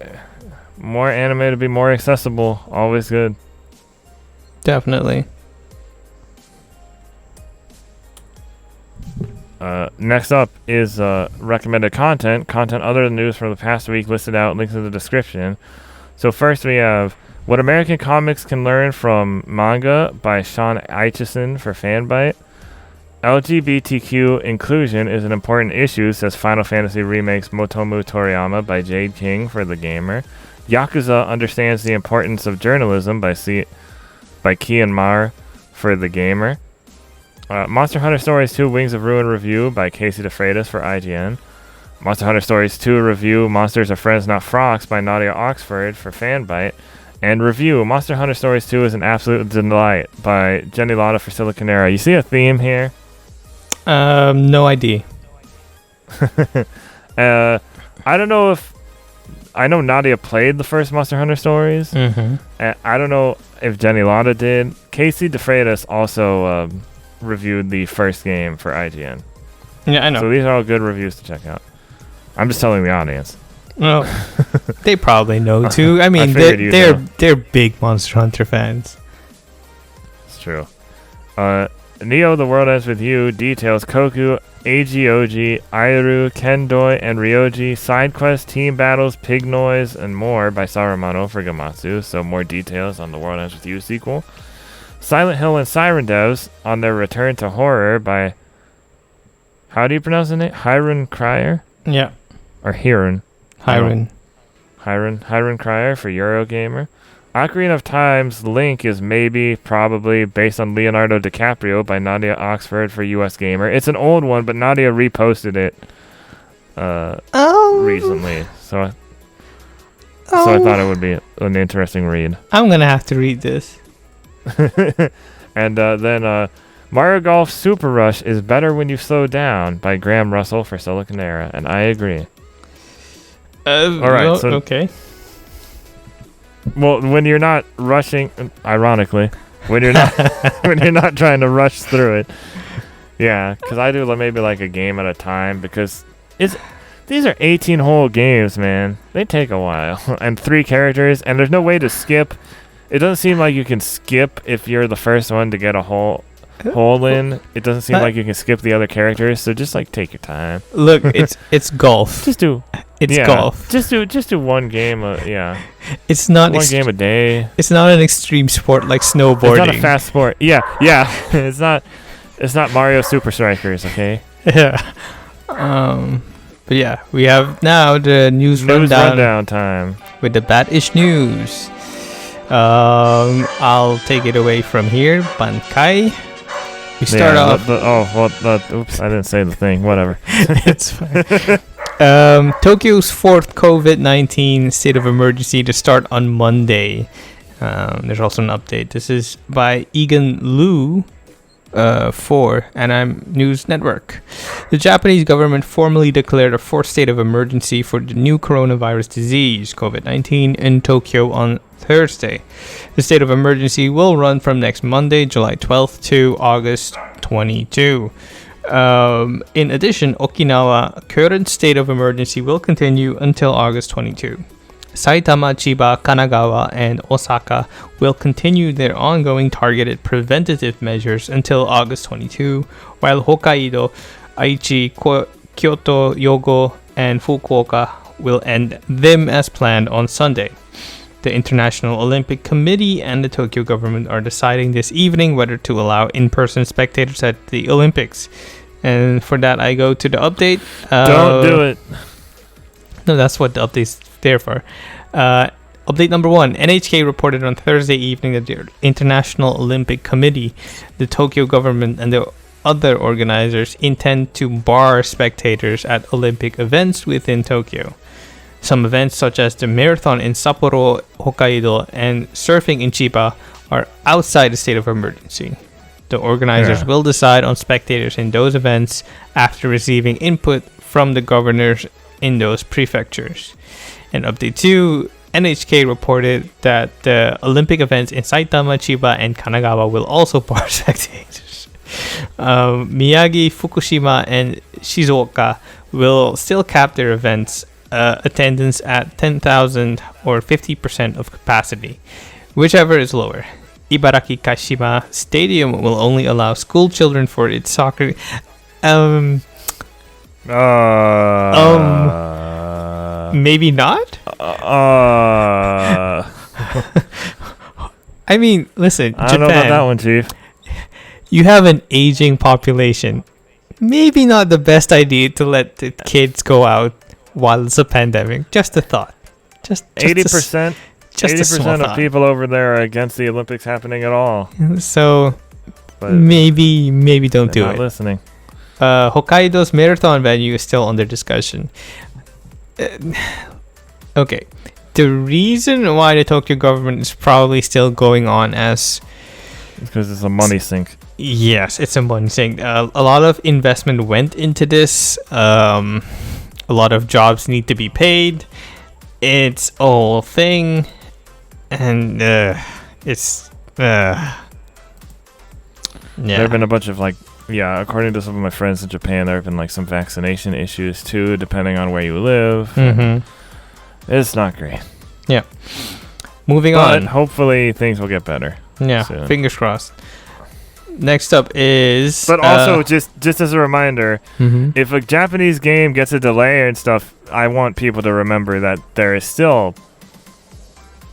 [SPEAKER 1] anime to be more accessible, always good.
[SPEAKER 2] Definitely.
[SPEAKER 1] Next up is recommended content other than news from the past week listed out, links in the description. So first we have What American Comics Can Learn from Manga by Sean Aitchison for Fanbyte. LGBTQ inclusion is an important issue, says Final Fantasy Remake's Motomu Toriyama by Jade King for The Gamer. Yakuza understands the importance of journalism by Cian Maher for The Gamer. Monster Hunter Stories 2 Wings of Ruin review by Casey DeFrietas for IGN. Monster Hunter Stories 2 review Monsters Are Friends Not Frocks by Nadia Oxford for Fanbyte. And review Monster Hunter Stories 2 is an absolute delight by Jenny Lotta for Siliconera. You see a theme here?
[SPEAKER 2] No idea.
[SPEAKER 1] I don't know if... I know Nadia played the first Monster Hunter Stories. I don't know if Jenny Lotta did. Casey DeFrietas also reviewed the first game for IGN.
[SPEAKER 2] Yeah, I know.
[SPEAKER 1] So these are all good reviews to check out. I'm just telling the audience.
[SPEAKER 2] Well, they probably know too. I mean, they're big Monster Hunter fans.
[SPEAKER 1] It's true. Neo: The World Ends With You details Koku, Agioji, Airu, Kendoi, and Ryoji, side quests, team battles, pig noise, and more by Sarumono for Gamatsu. So more details on The World Ends With You sequel. Silent Hill and Siren devs on their return to horror by... How do you pronounce the name? Hiron Cryer?
[SPEAKER 2] Yeah.
[SPEAKER 1] Or Hiron?
[SPEAKER 2] Hiron
[SPEAKER 1] Cryer for Eurogamer. Ocarina of Time's Link is probably based on Leonardo DiCaprio by Nadia Oxford for US Gamer. It's an old one, but Nadia reposted it recently. So I thought it would be an interesting read.
[SPEAKER 2] I'm going to have to read this.
[SPEAKER 1] And then Mario Golf Super Rush is better when you slow down by Graham Russell for Siliconera, and I agree.
[SPEAKER 2] All right. So okay.
[SPEAKER 1] Well, when you're not rushing, ironically, when you're not trying to rush through it, yeah, because I do maybe like a game at a time because these are 18 whole games, man. They take a while, and 3 characters, and there's no way to skip. It doesn't seem like you can skip if you're the first one to get a hole in. It doesn't seem like you can skip the other characters, so just like take your time.
[SPEAKER 2] Look, it's golf.
[SPEAKER 1] Just do.
[SPEAKER 2] It's golf.
[SPEAKER 1] Just do one game.
[SPEAKER 2] It's not
[SPEAKER 1] one game a day.
[SPEAKER 2] It's not an extreme sport like snowboarding.
[SPEAKER 1] It's not a fast sport. Yeah. It's not Mario Super Strikers. Okay.
[SPEAKER 2] Yeah. But yeah, we have now the news rundown
[SPEAKER 1] time
[SPEAKER 2] with the bad-ish news. I'll take it away from here. Bankai. We start off.
[SPEAKER 1] Oops, I didn't say the thing. Whatever.
[SPEAKER 2] It's fine. Tokyo's 4th COVID-19 state of emergency to start on Monday. There's also an update. This is by Egan Liu for NM News Network. The Japanese government formally declared a 4th state of emergency for the new coronavirus disease, COVID-19, in Tokyo on Thursday. The state of emergency will run from next Monday, July 12th to August 22. In addition, Okinawa current state of emergency will continue until August 22. Saitama, Chiba, Kanagawa, and Osaka will continue their ongoing targeted preventative measures until August 22, while Hokkaido, Aichi, Kyoto, Yogo, and Fukuoka will end them as planned on Sunday. The International Olympic Committee and the Tokyo government are deciding this evening whether to allow in-person spectators at the Olympics. And for that, I go to the update.
[SPEAKER 1] Don't do it.
[SPEAKER 2] No, that's what the update's there for. Update number 1. NHK reported on Thursday evening that the International Olympic Committee, the Tokyo government, and the other organizers intend to bar spectators at Olympic events within Tokyo. Some events, such as the marathon in Sapporo, Hokkaido, and surfing in Chiba, are outside the state of emergency. The organizers will decide on spectators in those events after receiving input from the governors in those prefectures. And update 2, NHK reported that the Olympic events in Saitama, Chiba, and Kanagawa will also bar spectators. Miyagi, Fukushima, and Shizuoka will still cap their events attendance at 10,000 or 50% of capacity, whichever is lower. Ibaraki Kashima Stadium will only allow school children for its soccer. Maybe not? I mean, listen,
[SPEAKER 1] I don't know about that one, Chief.
[SPEAKER 2] You have an aging population. Maybe not the best idea to let the kids go out while it's a pandemic. Just a thought. Just
[SPEAKER 1] 80%. 80% of people over there are against the Olympics happening at all.
[SPEAKER 2] So but maybe don't do it.
[SPEAKER 1] Not listening.
[SPEAKER 2] Hokkaido's marathon venue is still under discussion. Okay. The reason why the Tokyo government is probably still going on as...
[SPEAKER 1] Because it's a money sink.
[SPEAKER 2] Yes, it's a money sink. A lot of investment went into this. A lot of jobs need to be paid. It's a whole thing. And it's... Yeah.
[SPEAKER 1] There have been a bunch of according to some of my friends in Japan, there have been some vaccination issues too, depending on where you live.
[SPEAKER 2] Mm-hmm.
[SPEAKER 1] It's not great.
[SPEAKER 2] Yeah. Moving on.
[SPEAKER 1] Hopefully things will get better.
[SPEAKER 2] Yeah, soon. Fingers crossed. Next up is...
[SPEAKER 1] But also, just as a reminder, if a Japanese game gets a delay and stuff, I want people to remember that there is still...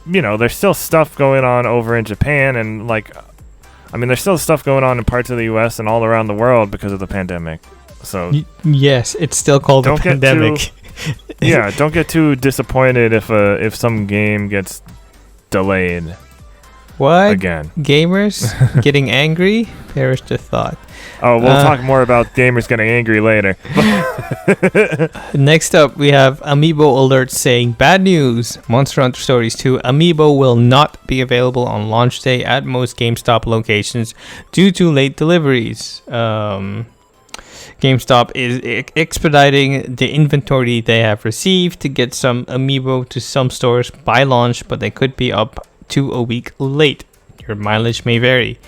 [SPEAKER 1] there's still stuff going on over in Japan and there's still stuff going on in parts of the U.S. and all around the world because of the pandemic. So
[SPEAKER 2] yes, it's still called a pandemic.
[SPEAKER 1] Don't get too disappointed if some game gets delayed.
[SPEAKER 2] What?
[SPEAKER 1] Again.
[SPEAKER 2] Gamers getting angry? Perish the thought.
[SPEAKER 1] Oh, we'll talk more about gamers getting angry later.
[SPEAKER 2] Next up, we have Amiibo alerts saying bad news. Monster Hunter Stories 2 Amiibo will not be available on launch day at most GameStop locations due to late deliveries. GameStop is expediting the inventory they have received to get some Amiibo to some stores by launch, but they could be up to a week late. Your mileage may vary.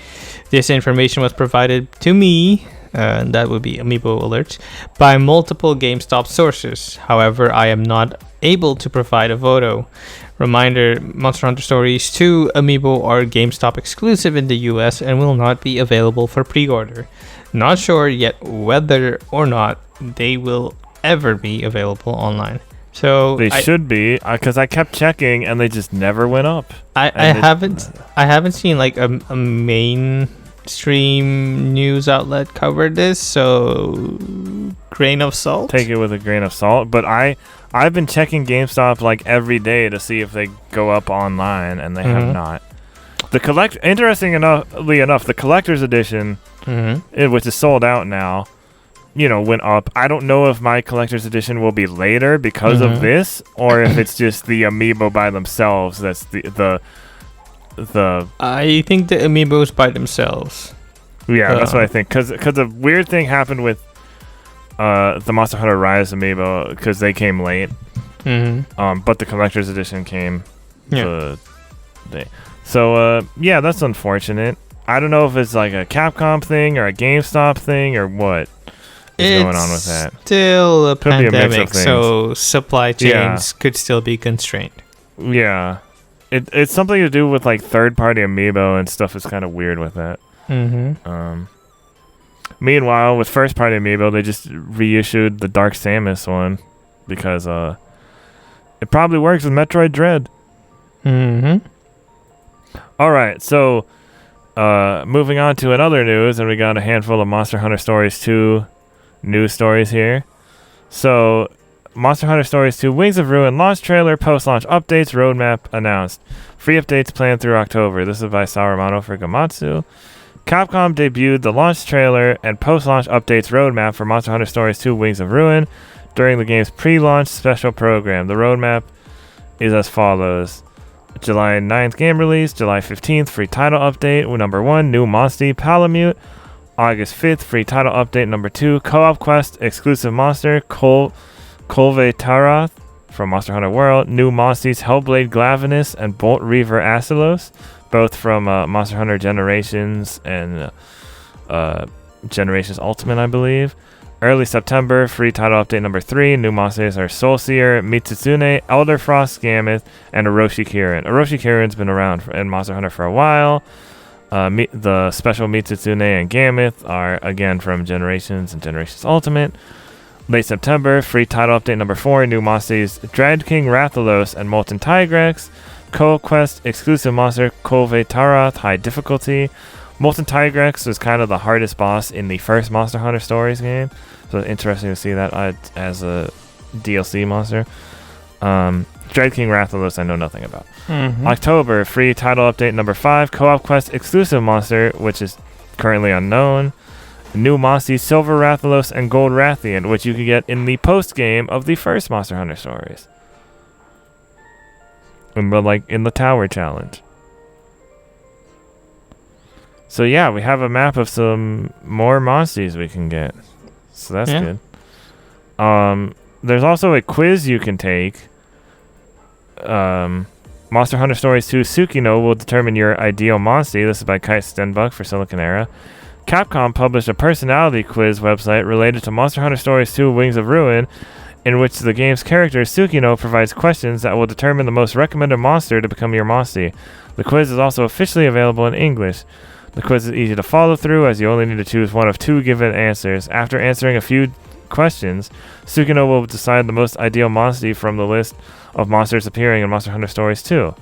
[SPEAKER 2] This information was provided to me, and that would be Amiibo alerts, by multiple GameStop sources. However, I am not able to provide a photo. Reminder, Monster Hunter Stories 2 Amiibo are GameStop exclusive in the US and will not be available for pre-order. Not sure yet whether or not they will ever be available online. So
[SPEAKER 1] they should be, because I kept checking and they just never went up.
[SPEAKER 2] I haven't seen a mainstream news outlet cover this, so grain of salt.
[SPEAKER 1] Take it with a grain of salt. But I've been checking GameStop every day to see if they go up online, and they have not. Interestingly enough, the collector's edition, which is sold out now, went up. I don't know if my collector's edition will be later because of this, or if it's just the Amiibo by themselves. That's the.
[SPEAKER 2] I think the Amiibos by themselves.
[SPEAKER 1] Yeah, that's what I think. Because a weird thing happened with the Monster Hunter Rise Amiibo because they came late. But the collector's edition came. So that's unfortunate. I don't know if it's a Capcom thing or a GameStop thing or what. What's going on with that?
[SPEAKER 2] Still a pandemic, so supply chains could still be constrained.
[SPEAKER 1] Yeah. It's something to do with third-party Amiibo and stuff is kind of weird with that. Meanwhile, with first-party Amiibo, they just reissued the Dark Samus one because it probably works with Metroid Dread.
[SPEAKER 2] Mm-hmm.
[SPEAKER 1] All right, so moving on to another news, and we got a handful of Monster Hunter Stories 2 news stories here. So, Monster Hunter Stories 2 Wings of Ruin launch trailer, post-launch updates, roadmap announced. Free updates planned through October. This is by Saruman for Gamatsu. Capcom debuted the launch trailer and post-launch updates roadmap for Monster Hunter Stories 2 Wings of Ruin during the game's pre-launch special program. The roadmap is as follows. July 9th game release, July 15th free title update with number 1, new Monsty Palamute. August 5th free title update number 2, co-op quest exclusive monster Kolve Tarath from Monster Hunter World. New Monsties Hellblade Glavenus and Bolt Reaver Acilos, both from Monster Hunter Generations and Generations Ultimate, I believe. Early September, free title update number 3. New monsters are Soulseer, Mitsutsume, Elder Frost, Gameth, and Orochi Kirin. Orochi Kirin's been around in Monster Hunter for a while. The special Mitsutsume and Gameth are, again, from Generations and Generations Ultimate. Late September, free title update number 4. New monsters Dread King Rathalos and Molten Tigrex. Co-quest exclusive monster Kolve Tarath, high difficulty. Molten Tigrex was kind of the hardest boss in the first Monster Hunter Stories game, so it's interesting to see that as a DLC monster. Dread King Rathalos I know nothing about.
[SPEAKER 2] Mm-hmm.
[SPEAKER 1] October, free title update number 5, co-op quest exclusive monster, which is currently unknown. New Monsties Silver Rathalos and Gold Rathian, which you can get in the post-game of the first Monster Hunter Stories. In the Tower Challenge. So yeah, we have a map of some more Monsties we can get. So that's good. There's also a quiz you can take. Monster Hunter Stories 2 Tsukino will determine your ideal Monstie. This is by Kite Stenbuck for Silicon Era. Capcom published a personality quiz website related to Monster Hunter Stories 2 Wings of Ruin, in which the game's character Tsukino provides questions that will determine the most recommended monster to become your Monstie. The quiz is also officially available in English. The quiz is easy to follow through, as you only need to choose one of 2 given answers. After answering a few questions, Tsukino will decide the most ideal Monstie from the list of monsters appearing in Monster Hunter Stories 2.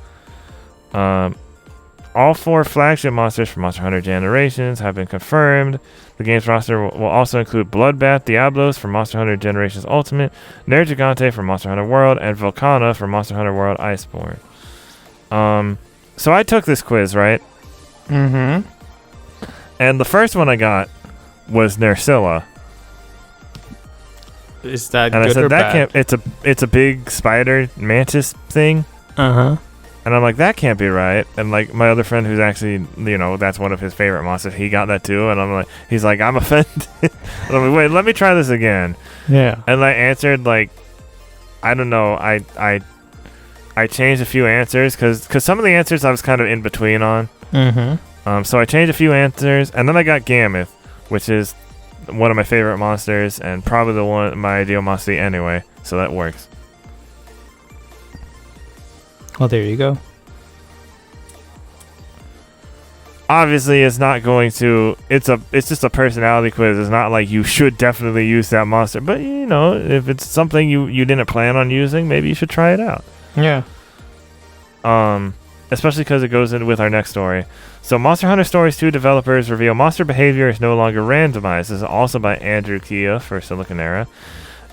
[SPEAKER 1] All 4 flagship monsters from Monster Hunter Generations have been confirmed. The game's roster will also include Bloodbath Diablos from Monster Hunter Generations Ultimate, Nergigante from Monster Hunter World, and Volcana from Monster Hunter World Iceborne. So I took this quiz, right?
[SPEAKER 2] Mm-hmm.
[SPEAKER 1] And the first one I got was Nerscylla.
[SPEAKER 2] Is that
[SPEAKER 1] and
[SPEAKER 2] good
[SPEAKER 1] I said
[SPEAKER 2] or
[SPEAKER 1] that
[SPEAKER 2] bad?
[SPEAKER 1] it's a big spider mantis thing.
[SPEAKER 2] Uh-huh.
[SPEAKER 1] And I'm like, that can't be right. And like my other friend who's actually, that's one of his favorite monsters, he got that too. And I'm like, he's like, I'm offended. And I'm like, wait, let me try this again.
[SPEAKER 2] Yeah.
[SPEAKER 1] And I answered like, I don't know, I changed a few answers because some of the answers I was kind of in between on.
[SPEAKER 2] Mm-hmm.
[SPEAKER 1] So I changed a few answers, and then I got Gameth, which is one of my favorite monsters, and probably my ideal Monstie anyway, so that works.
[SPEAKER 2] Well, there you go.
[SPEAKER 1] Obviously, it's not going to... It's just a personality quiz. It's not like you should definitely use that monster, but, if it's something you didn't plan on using, maybe you should try it out.
[SPEAKER 2] Yeah.
[SPEAKER 1] Especially because it goes in with our next story. So Monster Hunter Stories 2 developers reveal monster behavior is no longer randomized. This is also by Andrew Kia for Silicon Era.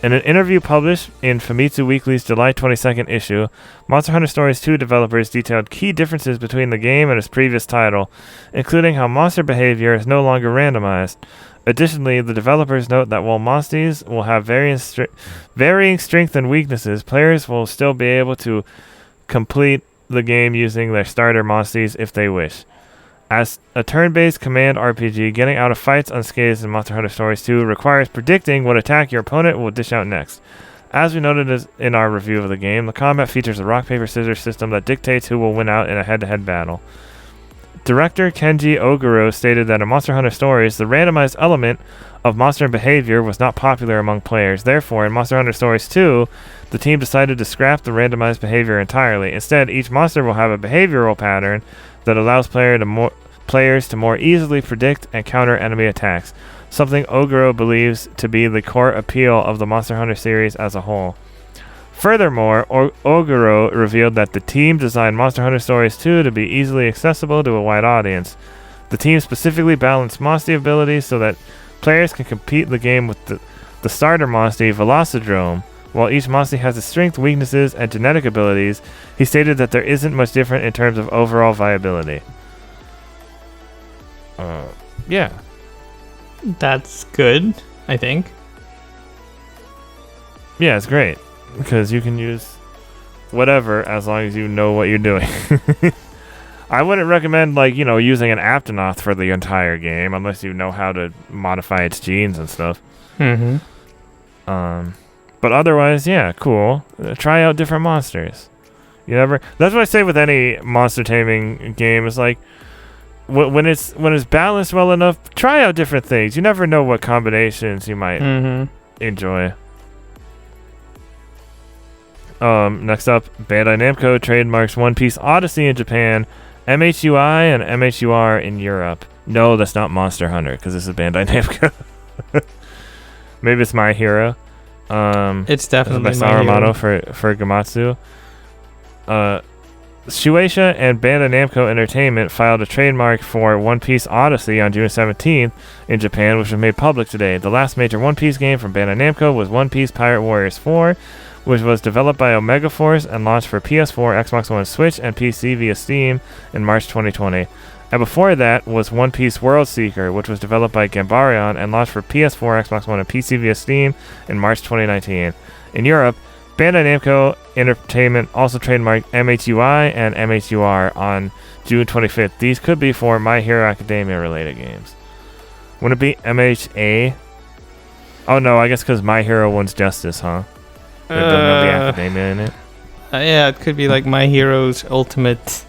[SPEAKER 1] In an interview published in Famitsu Weekly's July 22nd issue, Monster Hunter Stories 2 developers detailed key differences between the game and its previous title, including how monster behavior is no longer randomized. Additionally, the developers note that while Monsties will have varying strengths and weaknesses, players will still be able to complete the game using their starter Monsties if they wish. As a turn-based command RPG, getting out of fights unscathed in Monster Hunter Stories 2 requires predicting what attack your opponent will dish out next. As we noted in our review of the game, the combat features a rock-paper-scissors system that dictates who will win out in a head-to-head battle. Director Kenji Oguro stated that in Monster Hunter Stories, the randomized element of monster behavior was not popular among players. Therefore, in Monster Hunter Stories 2, the team decided to scrap the randomized behavior entirely. Instead, each monster will have a behavioral pattern that allows players to more easily predict and counter enemy attacks, something Oguro believes to be the core appeal of the Monster Hunter series as a whole. Furthermore, Oguro revealed that the team designed Monster Hunter Stories 2 to be easily accessible to a wide audience. The team specifically balanced Monstie abilities so that players can compete the game with the starter Monstie, Velocidrome. While each Monstie has its strengths, weaknesses, and genetic abilities, he stated that there isn't much different in terms of overall viability. Yeah.
[SPEAKER 2] That's good, I think.
[SPEAKER 1] Yeah, it's great. Because you can use whatever as long as you know what you're doing. I wouldn't recommend, using an Aptonoth for the entire game unless you know how to modify its genes and stuff.
[SPEAKER 2] Mm-hmm.
[SPEAKER 1] But otherwise, yeah, cool. Try out different monsters. That's what I say with any monster taming game. Is like when it's balanced well enough, try out different things. You never know what combinations you might enjoy. Next up, Bandai Namco trademarks One Piece Odyssey in Japan, MHUI and MHUR in Europe. No, that's not Monster Hunter because this is Bandai Namco. Maybe it's My Hero.
[SPEAKER 2] It's definitely
[SPEAKER 1] by Sarumato for Gamatsu. Shueisha and Bandai Namco Entertainment filed a trademark for One Piece Odyssey on June 17th in Japan, which was made public today. The last major One Piece game from Bandai Namco was One Piece Pirate Warriors 4, which was developed by Omega Force and launched for PS4, Xbox One, Switch, and PC via Steam in March 2020. And before that was One Piece World Seeker, which was developed by Gambarion and launched for PS4, Xbox One, and PC via Steam in March 2019. In Europe, Bandai Namco Entertainment also trademarked MHUI and MHUR on June 25th. These could be for My Hero Academia related games. Wouldn't it be MHA? Oh no, I guess because My Hero wants Justice, huh? It doesn't have the Academia in it.
[SPEAKER 2] Yeah, it could be like My Hero's Ultimate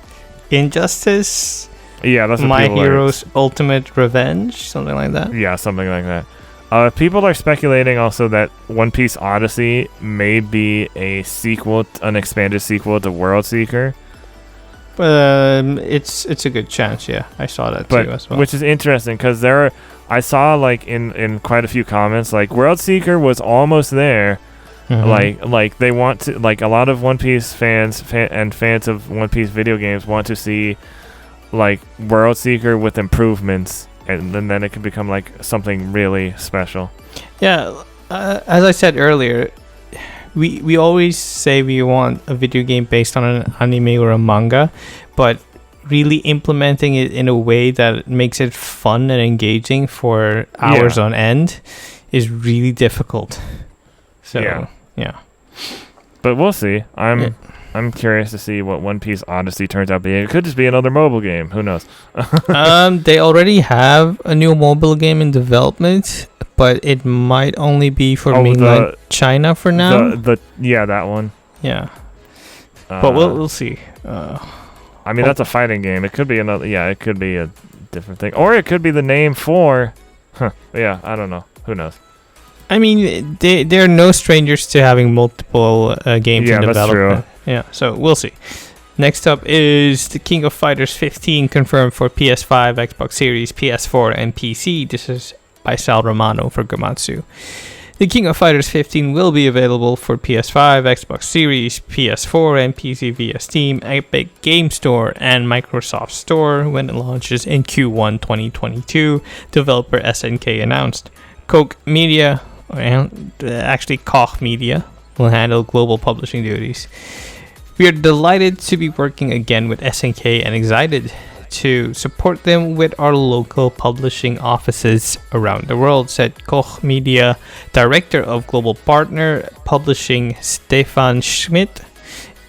[SPEAKER 2] Injustice.
[SPEAKER 1] Yeah, that's what
[SPEAKER 2] My Hero's Ultimate Revenge, something like that.
[SPEAKER 1] Yeah, something like that. People are speculating also that One Piece Odyssey may be an expanded sequel to World Seeker.
[SPEAKER 2] It's a good chance. Yeah, I saw that too as well.
[SPEAKER 1] Which is interesting because I saw in quite a few comments World Seeker was almost there. Mm-hmm. They want to a lot of One Piece fans and fans of One Piece video games want to see World Seeker with improvements, and then it can become something really special.
[SPEAKER 2] Yeah, as I said earlier, we always say we want a video game based on an anime or a manga, but really implementing it in a way that makes it fun and engaging for hours on end is really difficult. So yeah.
[SPEAKER 1] But we'll see. I'm curious to see what One Piece Odyssey turns out being. It could just be another mobile game. Who knows?
[SPEAKER 2] They already have a new mobile game in development, but it might only be for mainland China for now.
[SPEAKER 1] That one.
[SPEAKER 2] Yeah. But we'll see.
[SPEAKER 1] That's a fighting game. It could be another. Yeah, it could be a different thing, or it could be the name for. Yeah, I don't know. Who knows?
[SPEAKER 2] I mean, they're no strangers to having multiple games in development. That's true. Yeah, so we'll see. Next up is the King of Fighters 15 confirmed for PS5, Xbox Series, PS4, and PC. This is by Sal Romano for Gamatsu. The King of Fighters 15 will be available for PS5, Xbox Series, PS4, and PC via Steam, Epic Game Store, and Microsoft Store when it launches in Q1 2022, developer SNK announced. Koch Media, Koch Media, will handle global publishing duties. We are delighted to be working again with SNK and excited to support them with our local publishing offices around the world, said Koch Media Director of Global Partner Publishing Stefan Schmidt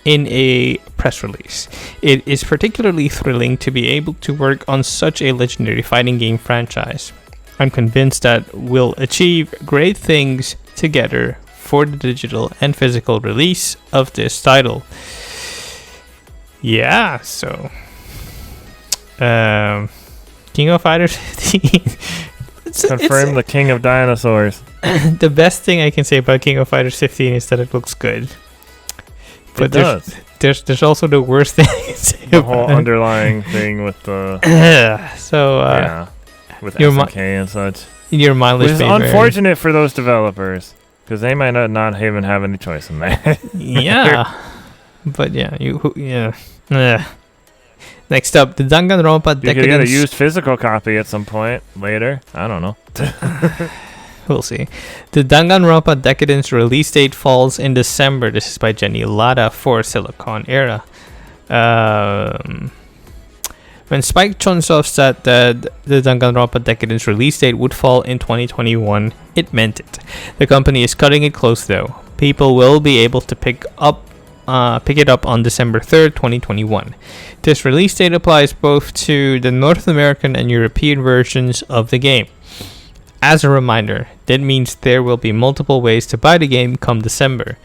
[SPEAKER 2] in a press release. It is particularly thrilling to be able to work on such a legendary fighting game franchise. I'm convinced that we'll achieve great things together for the digital and physical release of this title. Yeah, so King of Fighters 15.
[SPEAKER 1] Confirm the King of Dinosaurs.
[SPEAKER 2] The best thing I can say about King of Fighters 15 is that it looks good. But there's also the worst thing I can say
[SPEAKER 1] the whole underlying thing with the with SNK and such.
[SPEAKER 2] Your mindless
[SPEAKER 1] Which is unfortunate for those developers. Because they might not even have any choice in that.
[SPEAKER 2] Yeah. But yeah, Next up, the Danganronpa Decadence.
[SPEAKER 1] You could get a used physical copy at some point later. I don't know.
[SPEAKER 2] We'll see. The Danganronpa Decadence release date falls in December. This is by Jenny Lada for Silicon Era. When Spike Chunsoft said that the Danganronpa Decadence release date would fall in 2021, it meant it. The company is cutting it close though. People will be able to pick it up on December 3rd, 2021. This release date applies both to the North American and European versions of the game. As a reminder, that means there will be multiple ways to buy the game come December.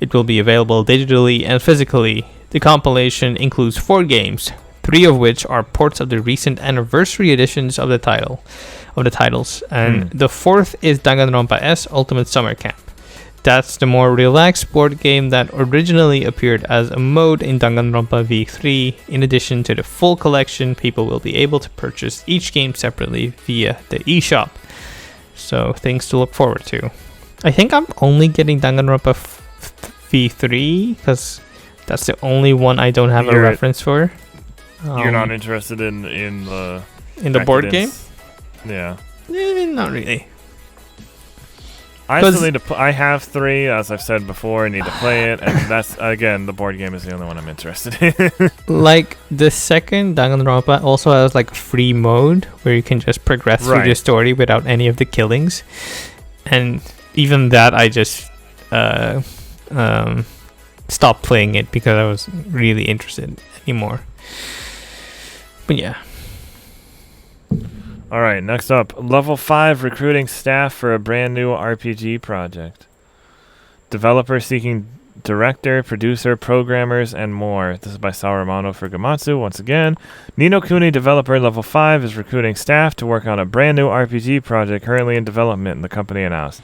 [SPEAKER 2] It will be available digitally and physically. The compilation includes 4 games, 3 of which are ports of the recent anniversary editions of the titles, and the 4th is Danganronpa S Ultimate Summer Camp. That's the more relaxed board game that originally appeared as a mode in Danganronpa V3. In addition to the full collection, people will be able to purchase each game separately via the eShop. So things to look forward to. I think I'm only getting Danganronpa V3 because that's the only one I don't have a reference for.
[SPEAKER 1] You're not interested in the
[SPEAKER 2] board game?
[SPEAKER 1] Yeah.
[SPEAKER 2] Not really.
[SPEAKER 1] I still need to. I have 3, as I've said before. I need to play it, and that's again the board game is the only one I'm interested in.
[SPEAKER 2] Like the second Danganronpa also has like free mode where you can just progress through the story without any of the killings, and even that I just stopped playing it because I was really interested anymore. But yeah.
[SPEAKER 1] All right, next up, Level-5 recruiting staff for a brand new RPG project. Developer seeking director, producer, programmers, and more. This is by Saruman for Gamatsu. Once again, Ni no Kuni developer Level-5 is recruiting staff to work on a brand new RPG project currently in development, the company announced.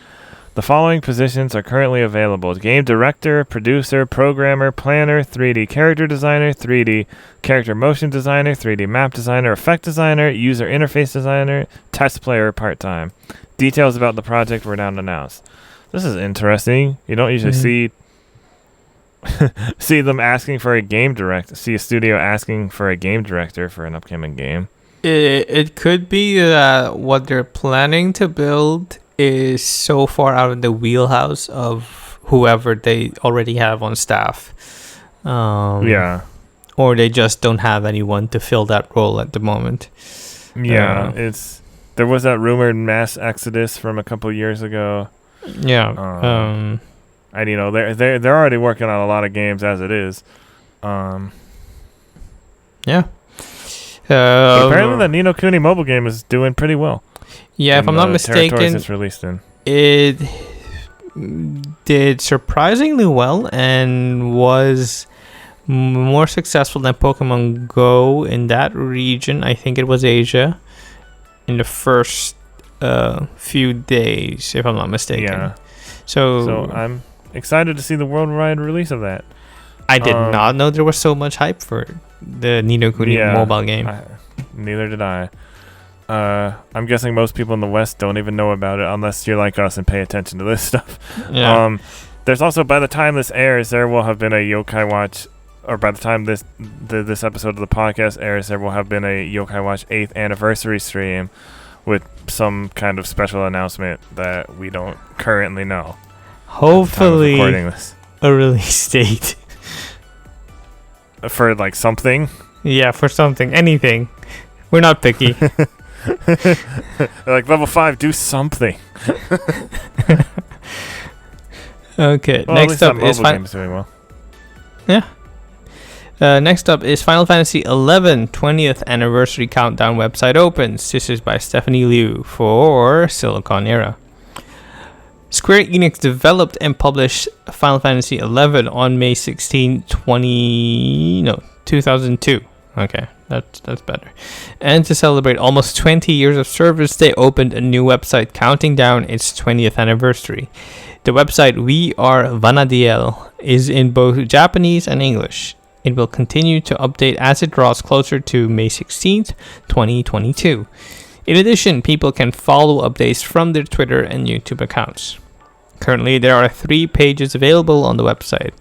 [SPEAKER 1] The following positions are currently available: game director, producer, programmer, planner, 3D character designer, 3D character motion designer, 3D map designer, effect designer, user interface designer, test player part-time. Details about the project were not announced. This is interesting. You don't usually see them asking for a game director, see a studio asking for a game director for an upcoming game.
[SPEAKER 2] It could be that what they're planning to build is so far out of the wheelhouse of whoever they already have on staff. Or they just don't have anyone to fill that role at the moment.
[SPEAKER 1] Yeah, there was that rumored mass exodus from a couple years ago.
[SPEAKER 2] Yeah.
[SPEAKER 1] And they're already working on a lot of games as it is.
[SPEAKER 2] Yeah.
[SPEAKER 1] Apparently the Ni no Kuni mobile game is doing pretty well.
[SPEAKER 2] Yeah, if I'm not mistaken,
[SPEAKER 1] it's released in.
[SPEAKER 2] It did surprisingly well and was more successful than Pokemon Go in that region. I think it was Asia in the first few days, if I'm not mistaken.
[SPEAKER 1] Yeah.
[SPEAKER 2] So
[SPEAKER 1] I'm excited to see the worldwide release of that.
[SPEAKER 2] I did not know there was so much hype for the Ni no Kuni mobile game.
[SPEAKER 1] Neither did I. I'm guessing most people in the West don't even know about it unless you're like us and pay attention to this stuff.
[SPEAKER 2] Yeah.
[SPEAKER 1] There's also, by the time this airs, there will have been a Yokai Watch, or by the time this episode of the podcast airs, there will have been a Yokai Watch 8th anniversary stream with some kind of special announcement that we don't currently know.
[SPEAKER 2] Hopefully, a release date.
[SPEAKER 1] For like something?
[SPEAKER 2] Yeah, for something. Anything. We're not picky.
[SPEAKER 1] Like Level-5, do something.
[SPEAKER 2] Okay,
[SPEAKER 1] well,
[SPEAKER 2] next up is
[SPEAKER 1] doing well.
[SPEAKER 2] Yeah. Next up is Final Fantasy XI 20th Anniversary Countdown website opens. This is by Stephanie Liu for Silicon Era. Square Enix developed and published Final Fantasy XI on May 16, 2002. Okay, that's better. And to celebrate almost 20 years of service, they opened a new website counting down its 20th anniversary. The website We Are Vanadiel is in both Japanese and English. It will continue to update as it draws closer to May 16th, 2022. In addition, people can follow updates from their Twitter and YouTube accounts. Currently, there are 3 pages available on the website.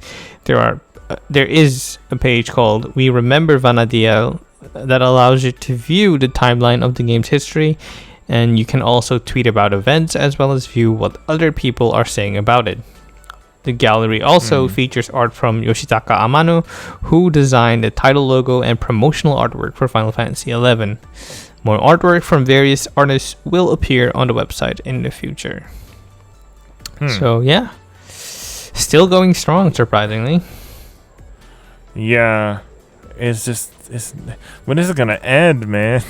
[SPEAKER 2] There is a page called We Remember Vanadiel that allows you to view the timeline of the game's history, and you can also tweet about events as well as view what other people are saying about it. The gallery also features art from Yoshitaka Amano, who designed the title logo and promotional artwork for Final Fantasy XI. More artwork from various artists will appear on the website in the future. So yeah, still going strong, surprisingly.
[SPEAKER 1] Yeah, it's when is it gonna end, man?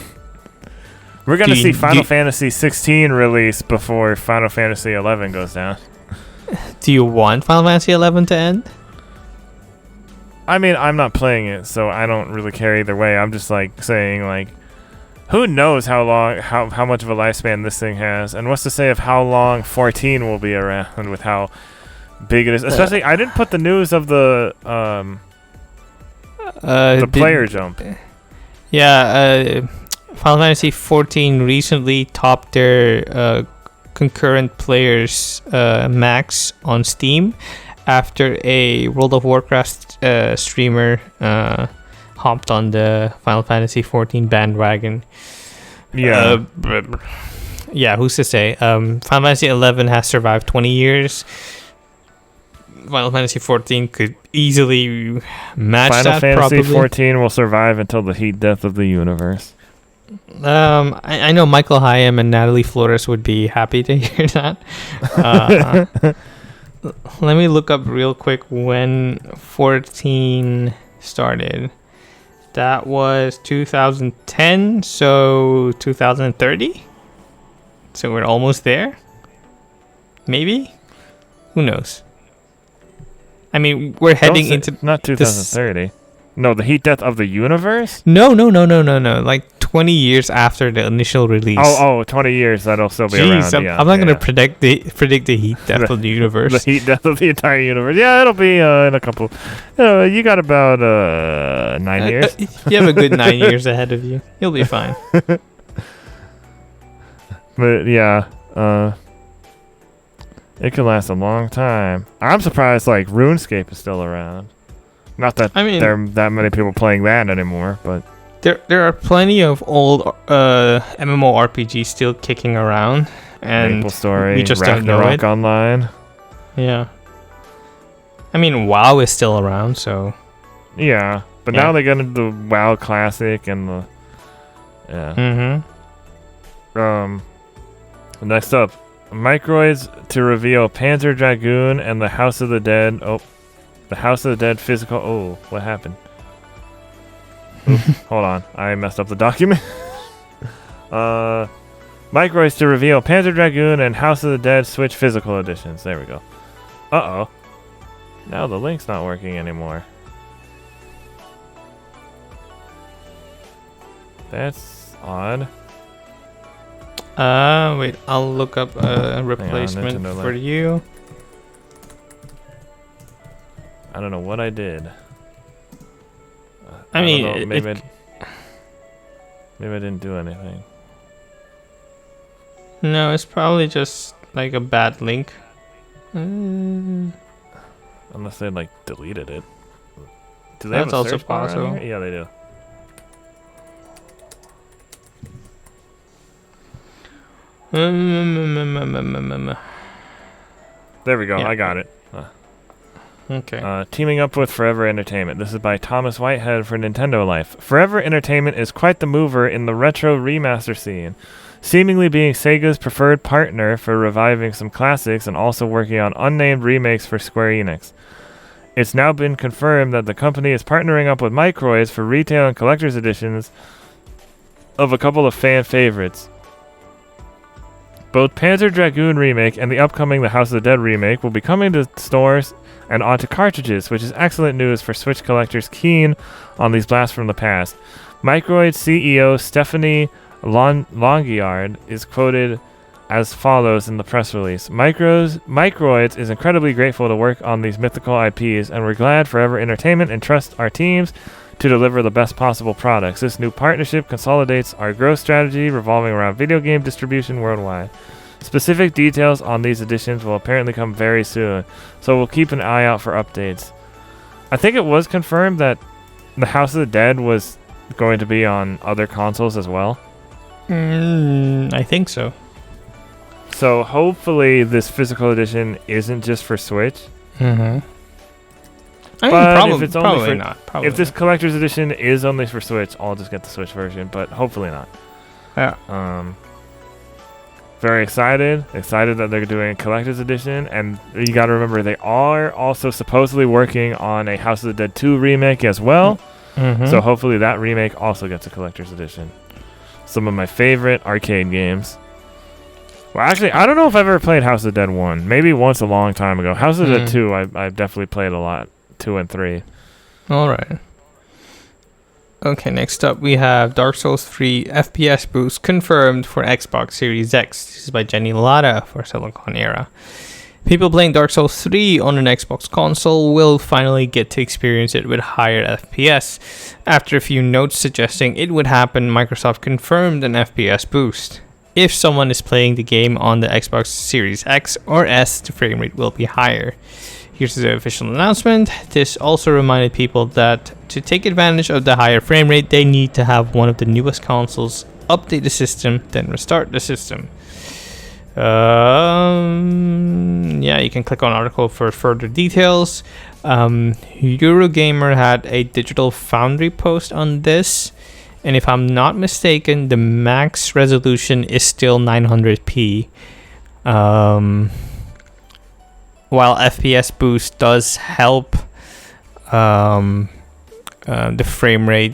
[SPEAKER 1] We're gonna see Final Fantasy 16 release before Final Fantasy 11 goes down.
[SPEAKER 2] Do you want Final Fantasy 11 to end?
[SPEAKER 1] I mean, I'm not playing it, so I don't really care either way. I'm just like saying, like, who knows how much of a lifespan this thing has, and what's to say of how long 14 will be around with how big it is. Especially, I didn't put the news of the player jump.
[SPEAKER 2] Yeah, Final Fantasy 14 recently topped their concurrent players max on Steam after a World of Warcraft streamer hopped on the Final Fantasy 14 bandwagon.
[SPEAKER 1] Yeah.
[SPEAKER 2] Yeah, who's to say? Final Fantasy 11 has survived 20 years. Final Fantasy 14 could easily match
[SPEAKER 1] Final
[SPEAKER 2] that,
[SPEAKER 1] Fantasy
[SPEAKER 2] probably.
[SPEAKER 1] 14 will survive until the heat death of the universe.
[SPEAKER 2] I know Michael Hyam and Natalie Flores would be happy to hear that. Let me look up real quick when 14 started. That was 2010, so 2030? So we're almost there? Maybe? Who knows? I mean, we're heading into...
[SPEAKER 1] Not 2030. No, the heat death of the universe?
[SPEAKER 2] No. Like 20 years after the initial release.
[SPEAKER 1] Oh, 20 years, that'll still be around.
[SPEAKER 2] I'm not going to predict the heat death of the universe.
[SPEAKER 1] The heat death of the entire universe. Yeah, it'll be in a couple... you got about 9 years.
[SPEAKER 2] You have a good 9 years ahead of you. You'll be fine.
[SPEAKER 1] But yeah, it could last a long time. I'm surprised like RuneScape is still around. Not that there are that many people playing that anymore, but
[SPEAKER 2] there are plenty of old MMORPGs still kicking around, and
[SPEAKER 1] MapleStory,
[SPEAKER 2] we just don't know it.
[SPEAKER 1] Online.
[SPEAKER 2] Yeah. I mean, WoW is still around, so.
[SPEAKER 1] Yeah, but now they get into the WoW Classic and the. Yeah. Next up, Microids to reveal Panzer Dragoon and the House of the Dead. Oh. The House of the Dead physical... Oh, what happened? Hold on. I messed up the document. Microids to reveal Panzer Dragoon and House of the Dead Switch physical editions. There we go. Uh-oh. Now the link's not working anymore. That's odd.
[SPEAKER 2] Wait. I'll look up a replacement for you.
[SPEAKER 1] I don't know what I did.
[SPEAKER 2] I mean,
[SPEAKER 1] maybe I didn't do anything.
[SPEAKER 2] No, it's probably just like a bad link.
[SPEAKER 1] Unless they like deleted it. Do they
[SPEAKER 2] That's
[SPEAKER 1] have a
[SPEAKER 2] also
[SPEAKER 1] search bar
[SPEAKER 2] possible.
[SPEAKER 1] on here? Yeah, they do. There we go. Yeah. I got it.
[SPEAKER 2] Okay.
[SPEAKER 1] Teaming up with Forever Entertainment. This is by Thomas Whitehead for Nintendo Life. Forever Entertainment is quite the mover in the retro remaster scene, seemingly being Sega's preferred partner for reviving some classics and also working on unnamed remakes for Square Enix. It's now been confirmed that the company is partnering up with Microids for retail and collector's editions of a couple of fan favorites. Both Panzer Dragoon Remake and the upcoming The House of the Dead Remake will be coming to stores and onto cartridges, which is excellent news for Switch collectors keen on these blasts from the past. Microids CEO Stephanie Longiard is quoted as follows in the press release. Microids is incredibly grateful to work on these mythical IPs, and we're glad Forever Entertainment entrusts our teams to deliver the best possible products. This new partnership consolidates our growth strategy revolving around video game distribution worldwide. Specific details on these editions will apparently come very soon, so we'll keep an eye out for updates. I think it was confirmed that the House of the Dead was going to be on other consoles as well.
[SPEAKER 2] I think so.
[SPEAKER 1] So hopefully this physical edition isn't just for Switch.
[SPEAKER 2] Mm-hmm.
[SPEAKER 1] If it's only for,
[SPEAKER 2] not.
[SPEAKER 1] If this collector's edition is only for Switch, I'll just get the Switch version, but hopefully not.
[SPEAKER 2] Yeah.
[SPEAKER 1] Very excited that they're doing a collector's edition, and you got to remember they are also supposedly working on a House of the Dead 2 remake as well.
[SPEAKER 2] Mm-hmm.
[SPEAKER 1] So hopefully that remake also gets a collector's edition. Some of my favorite arcade games. Well, actually, I don't know if I've ever played House of the Dead 1. Maybe once a long time ago. House of the Dead 2, I've definitely played a lot. 2 and 3.
[SPEAKER 2] All right. Okay, next up we have Dark Souls 3 FPS boost confirmed for Xbox Series X. This is by Jenny Latta for Silicon Era. People playing Dark Souls 3 on an Xbox console will finally get to experience it with higher FPS. After a few notes suggesting it would happen, Microsoft confirmed an FPS boost. If someone is playing the game on the Xbox Series X or S, the frame rate will be higher. Here's the official announcement. This also reminded people that to take advantage of the higher frame rate, they need to have one of the newest consoles update the system, then restart the system. Yeah, you can click on article for further details. Eurogamer had a Digital Foundry post on this, and if I'm not mistaken, the max resolution is still 900p. While FPS boost does help the frame rate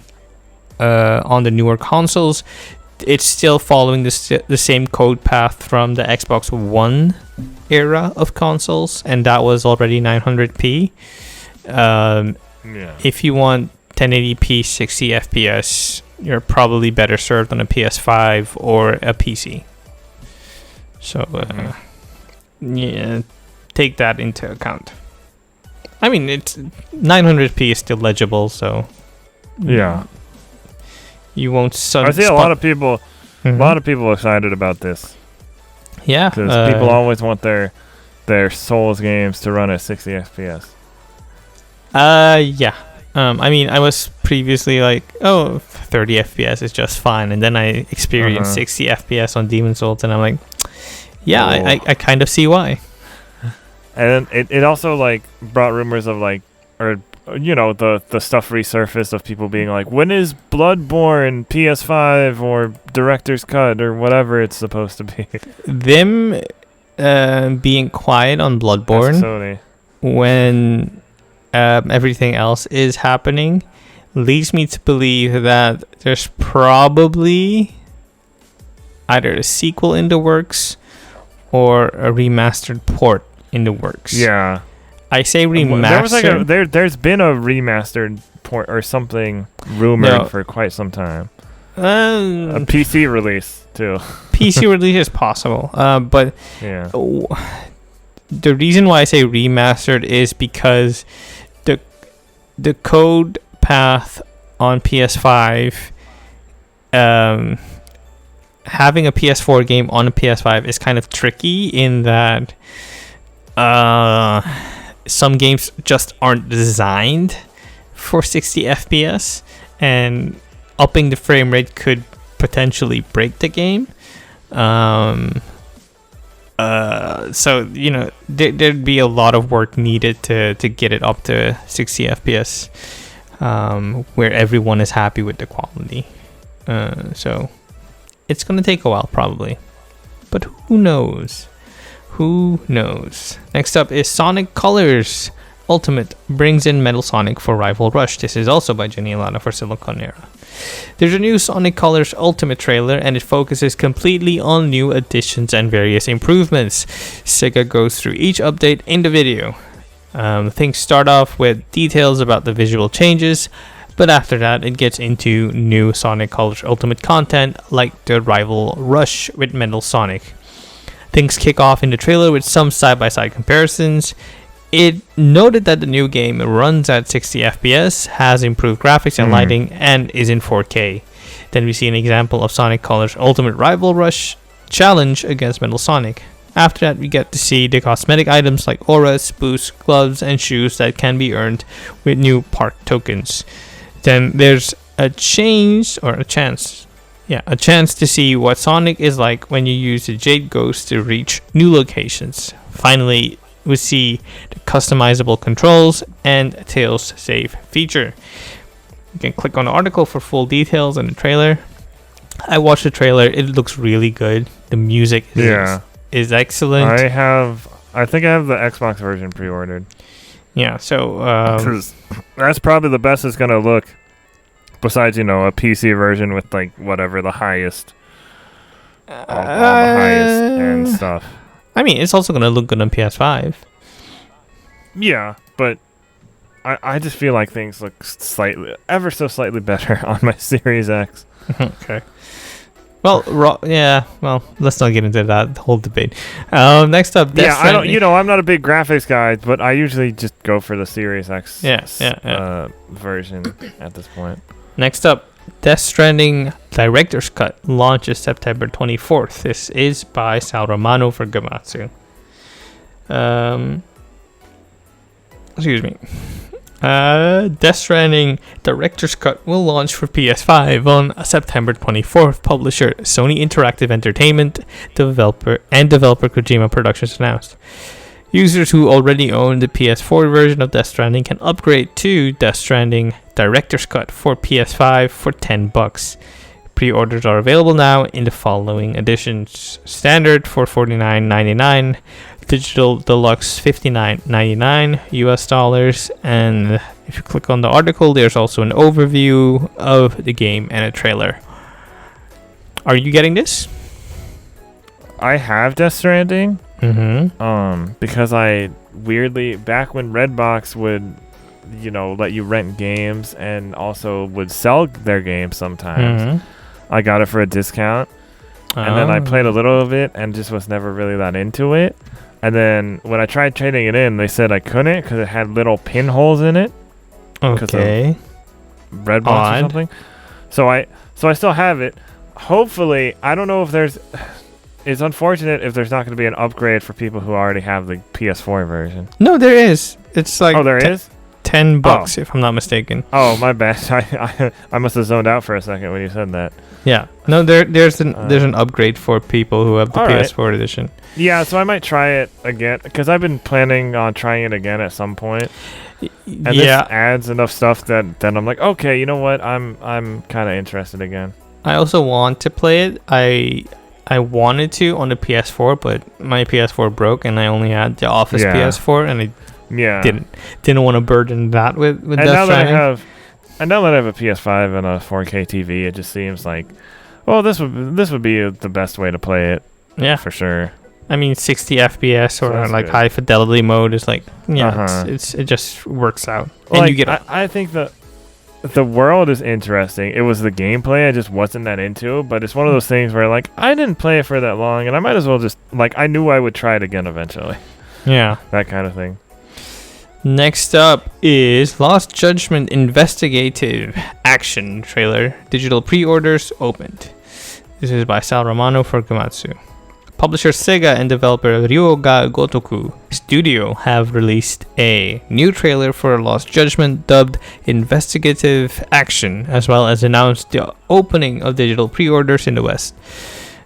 [SPEAKER 2] on the newer consoles, it's still following the same code path from the Xbox One era of consoles, and that was already 900p. If you want 1080p 60 FPS, you're probably better served on a PS5 or a PC. So, yeah, take that into account. I mean, it's 900p is still legible, so
[SPEAKER 1] yeah,
[SPEAKER 2] you won't.
[SPEAKER 1] I see a lot of people excited about this.
[SPEAKER 2] Yeah,
[SPEAKER 1] because people always want their Souls games to run at 60 FPS.
[SPEAKER 2] Yeah. I mean, I was previously like, 30 FPS is just fine, and then I experienced 60 FPS on Demon's Souls, and I'm like, yeah, I kind of see why.
[SPEAKER 1] And it also like brought rumors of like, or the stuff resurfaced of people being like, when is Bloodborne PS5 or Director's Cut or whatever it's supposed to be?
[SPEAKER 2] Them being quiet on Bloodborne when everything else is happening leads me to believe that there's probably either a sequel in the works or a remastered port in the works.
[SPEAKER 1] Yeah,
[SPEAKER 2] I say remastered.
[SPEAKER 1] There's been a remastered port or something rumored for quite some time. A PC release too.
[SPEAKER 2] PC release is possible, but
[SPEAKER 1] yeah.
[SPEAKER 2] The reason why I say remastered is because the code path on PS5, having a PS4 game on a PS5 is kind of tricky in that some games just aren't designed for 60 FPS, and upping the frame rate could potentially break the game. So there'd be a lot of work needed to get it up to 60 FPS, where everyone is happy with the quality. So it's gonna take a while probably, but who knows? Next up is Sonic Colors Ultimate brings in Metal Sonic for Rival Rush. This is also by Jenny Alana for Silicon Era. There's a new Sonic Colors Ultimate trailer, and it focuses completely on new additions and various improvements. Sega goes through each update in the video. Things start off with details about the visual changes, but after that it gets into new Sonic Colors Ultimate content like the Rival Rush with Metal Sonic. Things kick off in the trailer with some side-by-side comparisons. It noted that the new game runs at 60 FPS, has improved graphics and lighting, and is in 4K. Then we see an example of Sonic Colors Ultimate Rival Rush challenge against Metal Sonic. After that, we get to see the cosmetic items like auras, boosts, gloves, and shoes that can be earned with new park tokens. Then there's a chance to see what Sonic is like when you use the Jade Ghost to reach new locations. Finally, we see the customizable controls and Tails save feature. You can click on the article for full details and the trailer. I watched the trailer. It looks really good. The music is excellent.
[SPEAKER 1] I think I have the Xbox version pre-ordered.
[SPEAKER 2] Yeah, so
[SPEAKER 1] that's probably the best it's gonna look. Besides, a PC version with like whatever the highest, all the highest and stuff.
[SPEAKER 2] I mean, it's also gonna look good on PS5.
[SPEAKER 1] Yeah, but I just feel like things look ever so slightly better on my Series X.
[SPEAKER 2] Okay. Well, let's not get into that whole debate. Next up,
[SPEAKER 1] I'm not a big graphics guy, but I usually just go for the Series X version at this point.
[SPEAKER 2] Next up, Death Stranding Director's Cut launches September 24th. This is by Sal Romano for Gamatsu. Excuse me. Death Stranding Director's Cut will launch for PS5 on September 24th. Publisher Sony Interactive Entertainment, developer Kojima Productions announced. Users who already own the PS4 version of Death Stranding can upgrade to Death Stranding Director's Cut for PS5 for $10. Pre-orders are available now in the following editions: Standard for $49.99, Digital Deluxe $59.99 US, and if you click on the article, there's also an overview of the game and a trailer. Are you getting this?
[SPEAKER 1] I have Death Stranding.
[SPEAKER 2] Mm-hmm.
[SPEAKER 1] Because I weirdly, back when Redbox would, let you rent games and also would sell their games sometimes, I got it for a discount. And then I played a little of it and just was never really that into it. And then when I tried trading it in, they said I couldn't because it had little pinholes in it.
[SPEAKER 2] Okay.
[SPEAKER 1] Redbox or something. So I still have it. Hopefully, I don't know if there's... It's unfortunate if there's not going to be an upgrade for people who already have the PS4 version.
[SPEAKER 2] No, there is. It's like
[SPEAKER 1] is
[SPEAKER 2] $10 if I'm not mistaken.
[SPEAKER 1] Oh, my bad. I must have zoned out for a second when you said that.
[SPEAKER 2] Yeah. No, there's an upgrade for people who have the PS4 edition.
[SPEAKER 1] Yeah, so I might try it again because I've been planning on trying it again at some point. And this adds enough stuff that then I'm like, okay, you know what? I'm kind of interested again.
[SPEAKER 2] I also want to play it. I wanted to on the PS4, but my PS4 broke, and I only had the Office PS4, and I didn't want to burden that with Death Stranding.
[SPEAKER 1] And now that I have a PS5 and a 4K TV, it just seems like, well, this would be the best way to play it. Yeah, for sure.
[SPEAKER 2] I mean, 60 FPS or like high fidelity mode is like, it just works out.
[SPEAKER 1] Well, and you get. I think the world is interesting. It was the gameplay I just wasn't that into, but it's one of those things where like I didn't play it for that long, and I might as well just I knew I would try it again eventually. Yeah, that kind of thing.
[SPEAKER 2] Next up is Lost Judgment Investigative Action trailer. Digital pre-orders opened. This is by Sal Romano for Gamatsu. Publisher Sega and developer Ryoga Gotoku Studio have released a new trailer for Lost Judgment dubbed Investigative Action, as well as announced the opening of digital pre-orders in the West.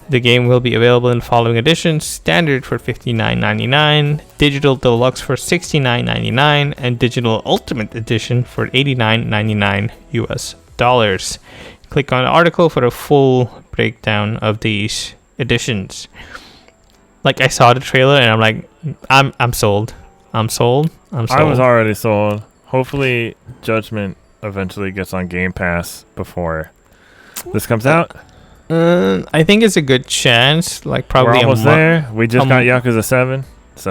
[SPEAKER 2] The game will be available in the following editions: Standard for $59.99, Digital Deluxe for $69.99, and Digital Ultimate Edition for $89.99 US. Click on the article for a full breakdown of these editions. Like, I saw the trailer and I'm like, I'm sold. I was
[SPEAKER 1] already sold. Hopefully Judgment eventually gets on Game Pass before this comes out.
[SPEAKER 2] I think it's a good chance. Like, probably
[SPEAKER 1] we're almost there. We just got Yakuza 7. So.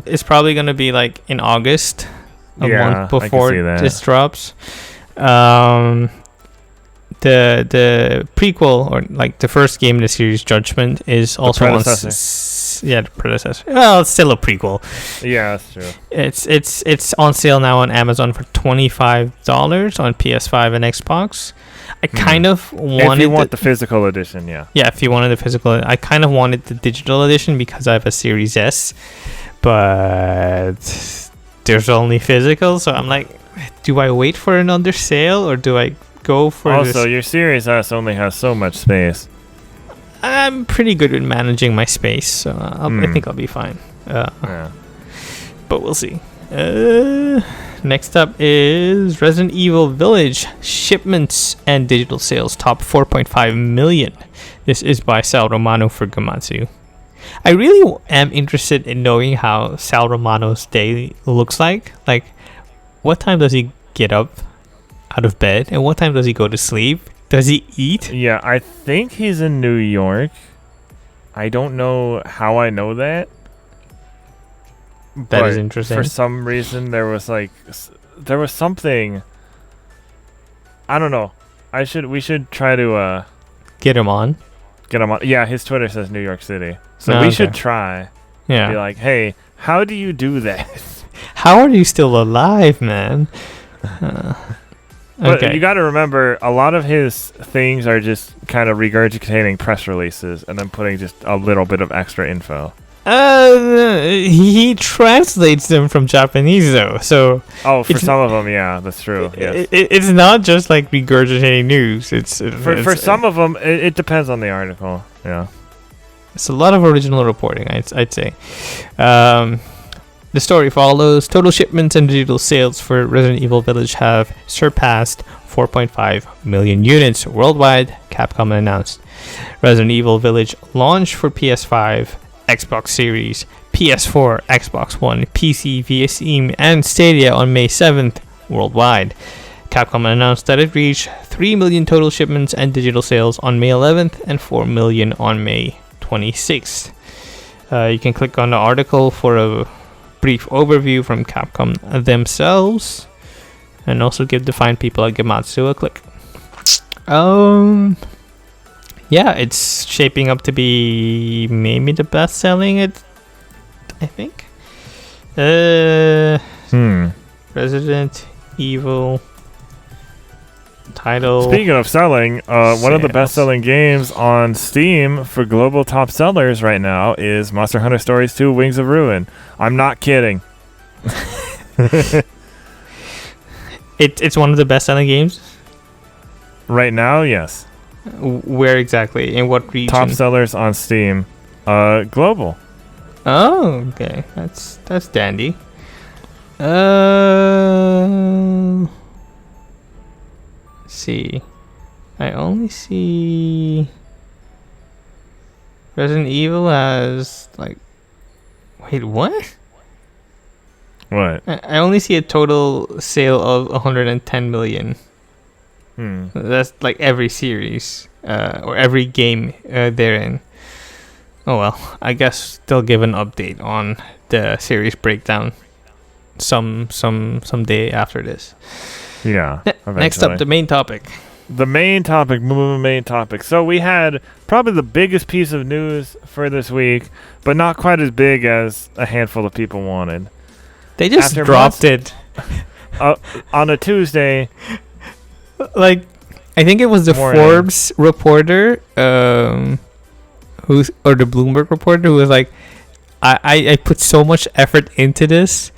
[SPEAKER 2] It's probably gonna be like in August, a month before this drops. The prequel, or like the first game in the series, Judgment, is also on the predecessor. Well, it's still a prequel.
[SPEAKER 1] Yeah, that's true.
[SPEAKER 2] It's on sale now on Amazon for $25 on PS5 and Xbox. I kind of wanted...
[SPEAKER 1] If you want the physical edition, yeah.
[SPEAKER 2] Yeah, if you wanted the physical... I kind of wanted the digital edition because I have a Series S. But there's only physical, so I'm like, do I wait for another sale or do I go for
[SPEAKER 1] Also, your Series S only has so much space.
[SPEAKER 2] I'm pretty good with managing my space, so I think I'll be fine.
[SPEAKER 1] Yeah.
[SPEAKER 2] But we'll see. Next up is Resident Evil Village. Shipments and digital sales top 4.5 million. This is by Sal Romano for Gematsu. I really am interested in knowing how Sal Romano's day looks like. Like, what time does he get up out of bed? And what time does he go to sleep? Does he eat?
[SPEAKER 1] Yeah, I think he's in New York. I don't know how I know that.
[SPEAKER 2] That is interesting.
[SPEAKER 1] For some reason, there was something. I don't know. We should try to
[SPEAKER 2] get him on.
[SPEAKER 1] Yeah, his Twitter says New York City, so we should try.
[SPEAKER 2] Yeah.
[SPEAKER 1] Be like, hey, how do you do that?
[SPEAKER 2] How are you still alive, man?
[SPEAKER 1] But you got to remember, a lot of his things are just kind of regurgitating press releases and then putting just a little bit of extra info.
[SPEAKER 2] He translates them from Japanese though, so.
[SPEAKER 1] Oh, for some of them, yeah, that's true. Yes.
[SPEAKER 2] It's not just like regurgitating news.
[SPEAKER 1] For some of them, it depends on the article. Yeah.
[SPEAKER 2] It's a lot of original reporting, I'd say. The story follows. Total shipments and digital sales for Resident Evil Village have surpassed 4.5 million units worldwide, Capcom announced. Resident Evil Village launched for PS5, Xbox Series, PS4, Xbox One, PC via Steam, and Stadia on May 7th worldwide. Capcom announced that it reached 3 million total shipments and digital sales on May 11th and 4 million on May 26th. You can click on the article for a brief overview from Capcom themselves, and also give the fine people at Gematsu a click. Yeah, it's shaping up to be maybe the best selling, I think. Resident Evil title.
[SPEAKER 1] Speaking of selling, one of the best-selling games on Steam for global top sellers right now is Monster Hunter Stories 2: Wings of Ruin. I'm not kidding.
[SPEAKER 2] It's one of the best-selling games?
[SPEAKER 1] Right now, yes.
[SPEAKER 2] Where exactly? In what region?
[SPEAKER 1] Top sellers on Steam. Global.
[SPEAKER 2] Oh, okay. That's dandy. Let's see. I only see Resident Evil has like... Wait, what?
[SPEAKER 1] What?
[SPEAKER 2] I only see a total sale of 110 million. That's like every series or every game therein. Oh well, I guess they'll give an update on the series breakdown some day after this.
[SPEAKER 1] Yeah.
[SPEAKER 2] Next up, the main topic.
[SPEAKER 1] The main topic. So we had probably the biggest piece of news for this week, but not quite as big as a handful of people wanted.
[SPEAKER 2] They just dropped it
[SPEAKER 1] on a Tuesday.
[SPEAKER 2] Like, I think it was the Forbes reporter, the Bloomberg reporter who was like, I put so much effort into this,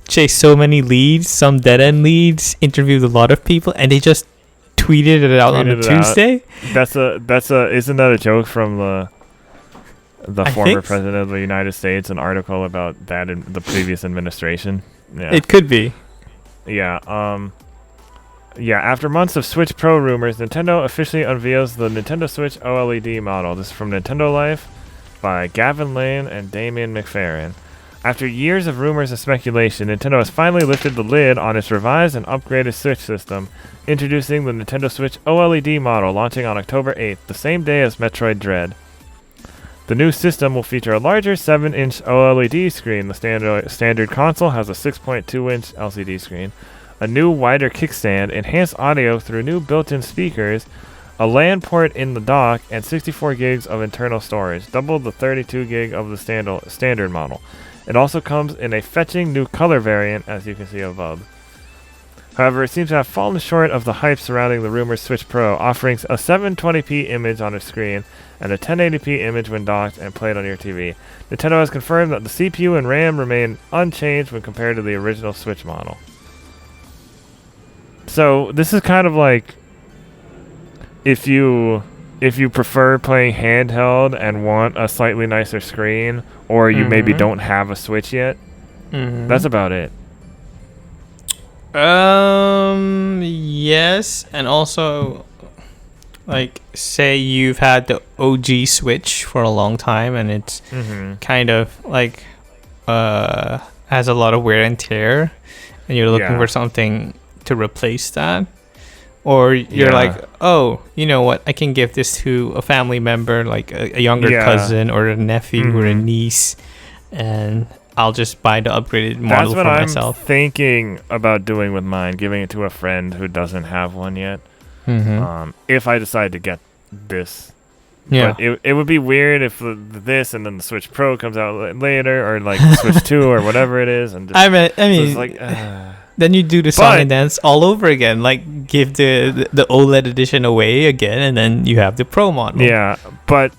[SPEAKER 2] chased so many leads, some dead end leads, interviewed a lot of people, and they just tweeted it out on a Tuesday.
[SPEAKER 1] That's isn't that a joke from the former president of the United States? An article about that in the previous administration. Yeah,
[SPEAKER 2] it could be.
[SPEAKER 1] Yeah. Yeah, after months of Switch Pro rumors, Nintendo officially unveils the Nintendo Switch OLED model. This is from Nintendo Life by Gavin Lane and Damien McFerrin. After years of rumors and speculation, Nintendo has finally lifted the lid on its revised and upgraded Switch system, introducing the Nintendo Switch OLED model, launching on October 8th, the same day as Metroid Dread. The new system will feature a larger 7-inch OLED screen. The standard console has a 6.2-inch LCD screen, a new wider kickstand, enhanced audio through new built-in speakers, a LAN port in the dock, and 64 gigs of internal storage, double the 32 gig of the standard model. It also comes in a fetching new color variant, as you can see above. However, it seems to have fallen short of the hype surrounding the rumored Switch Pro, offering a 720p image on its screen and a 1080p image when docked and played on your TV. Nintendo has confirmed that the CPU and RAM remain unchanged when compared to the original Switch model. So this is kind of like if you prefer playing handheld and want a slightly nicer screen, or you maybe don't have a Switch yet. That's about it.
[SPEAKER 2] Yes, and also, like, say you've had the OG Switch for a long time, and it's kind of like has a lot of wear and tear, and you're looking for something to replace that, or you're like, oh, you know what, I can give this to a family member, like a younger cousin or a nephew or a niece, and I'll just buy the upgraded model for myself.
[SPEAKER 1] I'm thinking about doing with mine, giving it to a friend who doesn't have one yet. If I decide to get this. But it would be weird if this and then the Switch Pro comes out later, or like the Switch 2 or whatever it is. And just,
[SPEAKER 2] I mean,
[SPEAKER 1] so it's like,
[SPEAKER 2] then you do the song and dance all over again. Like, give the OLED edition away again, and then you have the Pro model.
[SPEAKER 1] Yeah, but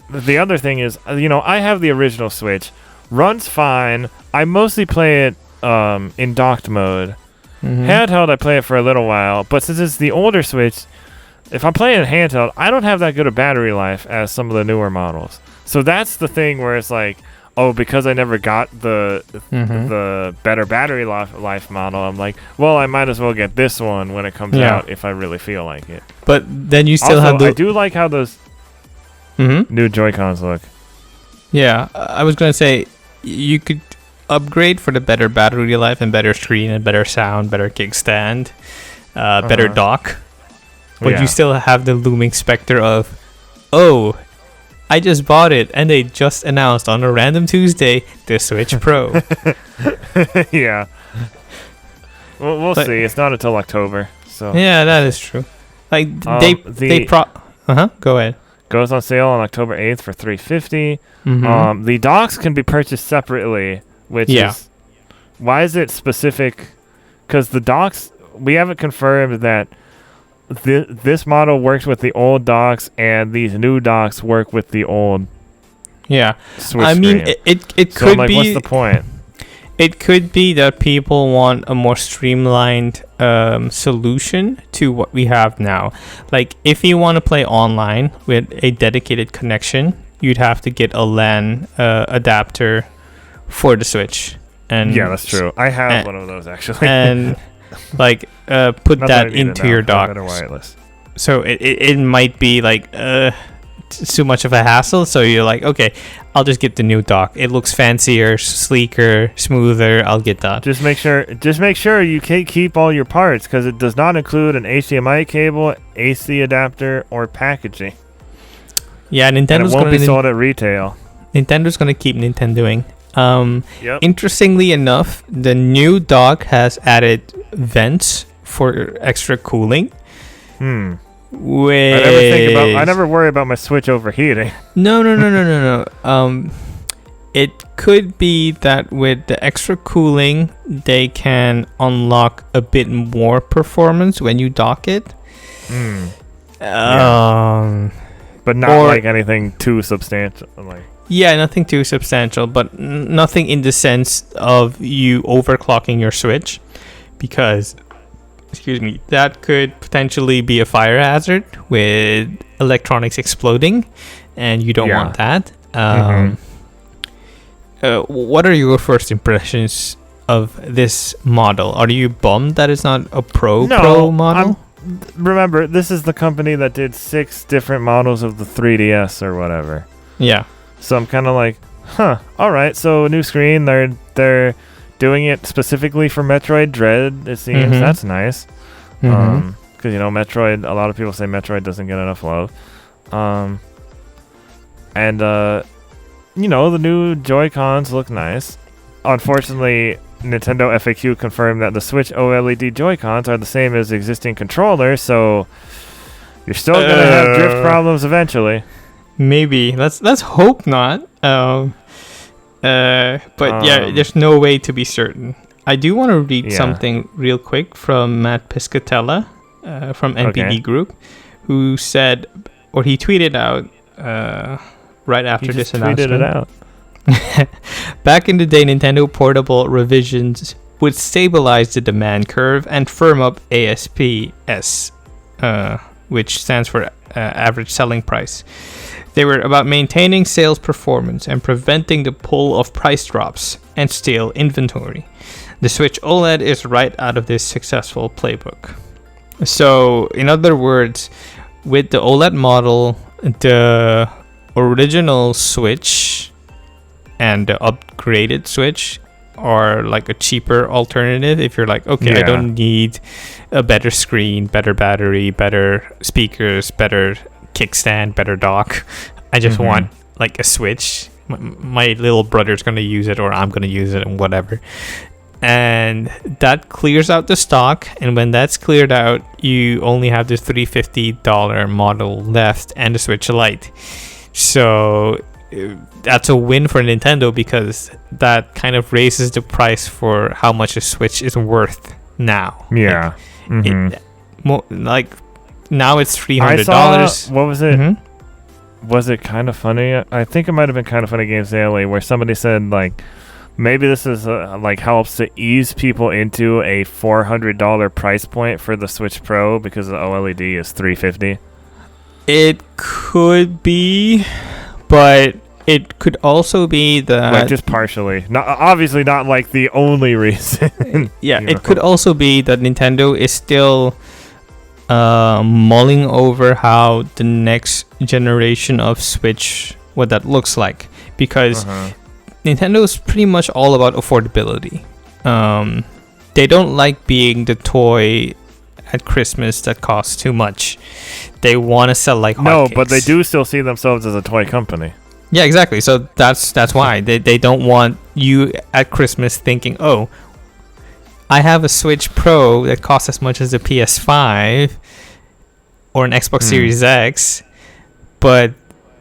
[SPEAKER 1] the other thing is, I have the original Switch. Runs fine. I mostly play it in docked mode. Handheld, I play it for a little while. But since it's the older Switch, if I'm playing it handheld, I don't have that good a battery life as some of the newer models. So that's the thing where it's like, oh, because I never got the better battery life model, I'm like, well, I might as well get this one when it comes out if I really feel like it.
[SPEAKER 2] But then you still
[SPEAKER 1] have I do like how those new Joy-Cons look.
[SPEAKER 2] Yeah, I was going to say, you could upgrade for the better battery life and better screen and better sound, better kickstand, better dock. But you still have the looming specter of, oh, I just bought it and they just announced on a random Tuesday the Switch Pro.
[SPEAKER 1] Yeah. We'll see. It's not until October. So
[SPEAKER 2] yeah, that is true. Like go ahead.
[SPEAKER 1] Goes on sale on October 8th for $350. The docks can be purchased separately, which is... Why is it specific? Because the docks... We haven't confirmed that this model works with the old docks, and these new docks work with the old Switch
[SPEAKER 2] I mean,
[SPEAKER 1] screen.
[SPEAKER 2] It
[SPEAKER 1] So
[SPEAKER 2] could
[SPEAKER 1] I'm like,
[SPEAKER 2] be...
[SPEAKER 1] what's the point?
[SPEAKER 2] It could be that people want a more streamlined solution to what we have now. Like, if you want to play online with a dedicated connection, you'd have to get a LAN adapter for the Switch. And
[SPEAKER 1] yeah, that's true. I have one of those, actually.
[SPEAKER 2] And, like, put that into your dock.
[SPEAKER 1] Better wireless.
[SPEAKER 2] So it might be, like... too much of a hassle, so you're like, okay, I'll just get the new dock. It looks fancier, sleeker, smoother. I'll get that.
[SPEAKER 1] Just make sure you keep all your parts, because it does not include an HDMI cable, AC adapter, or packaging.
[SPEAKER 2] Yeah, Nintendo's
[SPEAKER 1] won't be sold at retail.
[SPEAKER 2] Nintendo's gonna keep Nintendoing.
[SPEAKER 1] Yep.
[SPEAKER 2] Interestingly enough, the new dock has added vents for extra cooling.
[SPEAKER 1] I never worry about my Switch overheating.
[SPEAKER 2] No. It could be that with the extra cooling, they can unlock a bit more performance when you dock it.
[SPEAKER 1] But not like anything too substantial.
[SPEAKER 2] Yeah, nothing too substantial, but nothing in the sense of you overclocking your Switch, because... that could potentially be a fire hazard with electronics exploding, and you don't want that. What are your first impressions of this model? Are you bummed that it's not a Pro model?
[SPEAKER 1] Remember, this is the company that did 6 different models of the 3DS or whatever.
[SPEAKER 2] Yeah.
[SPEAKER 1] So I'm kind of like, all right, so a new screen, they're doing it specifically for Metroid Dread, it seems. That's nice. Because, Metroid, a lot of people say Metroid doesn't get enough love. The new Joy-Cons look nice. Unfortunately, Nintendo FAQ confirmed that the Switch OLED Joy-Cons are the same as existing controllers, so You're still gonna have drift problems eventually.
[SPEAKER 2] Maybe. Let's hope not. But yeah, there's no way to be certain. I do want to read something real quick from Matt Piscatella from NPD Group, who said, or he tweeted out right after this announcement.
[SPEAKER 1] Tweeted it out.
[SPEAKER 2] Back in the day, Nintendo Portable revisions would stabilize the demand curve and firm up ASPS, which stands for average selling price. They were about maintaining sales performance and preventing the pull of price drops and stale inventory. The Switch OLED is right out of this successful playbook. So, in other words, with the OLED model, the original Switch and the upgraded Switch are like a cheaper alternative. If you're like, okay, I don't need a better screen, better battery, better speakers, better kickstand, better dock. I just want like a Switch. My little brother's going to use it, or I'm going to use it, and whatever. And that clears out the stock, and when that's cleared out, you only have the $350 model left and the Switch Lite. So that's a win for Nintendo, because that kind of raises the price for how much a Switch is worth now.
[SPEAKER 1] Yeah.
[SPEAKER 2] Like now it's $300.
[SPEAKER 1] What was it? Was it Kind of Funny? I think it might have been Kind of Funny Games Daily, where somebody said like, maybe this is like helps to ease people into a $400 price point for the Switch Pro because the OLED is $350.
[SPEAKER 2] It could be, but it could also be that,
[SPEAKER 1] like, just partially. Not obviously not like the only reason.
[SPEAKER 2] It could also be that Nintendo is still mulling over how the next generation of Switch, what that looks like, because Nintendo is pretty much all about affordability. They don't like being the toy at Christmas that costs too much. They want to sell like hotcakes.
[SPEAKER 1] But they do still see themselves as a toy company.
[SPEAKER 2] Yeah, exactly. So that's why they don't want you at Christmas thinking, oh, I have a Switch Pro that costs as much as a PS5 or an Xbox Series X, but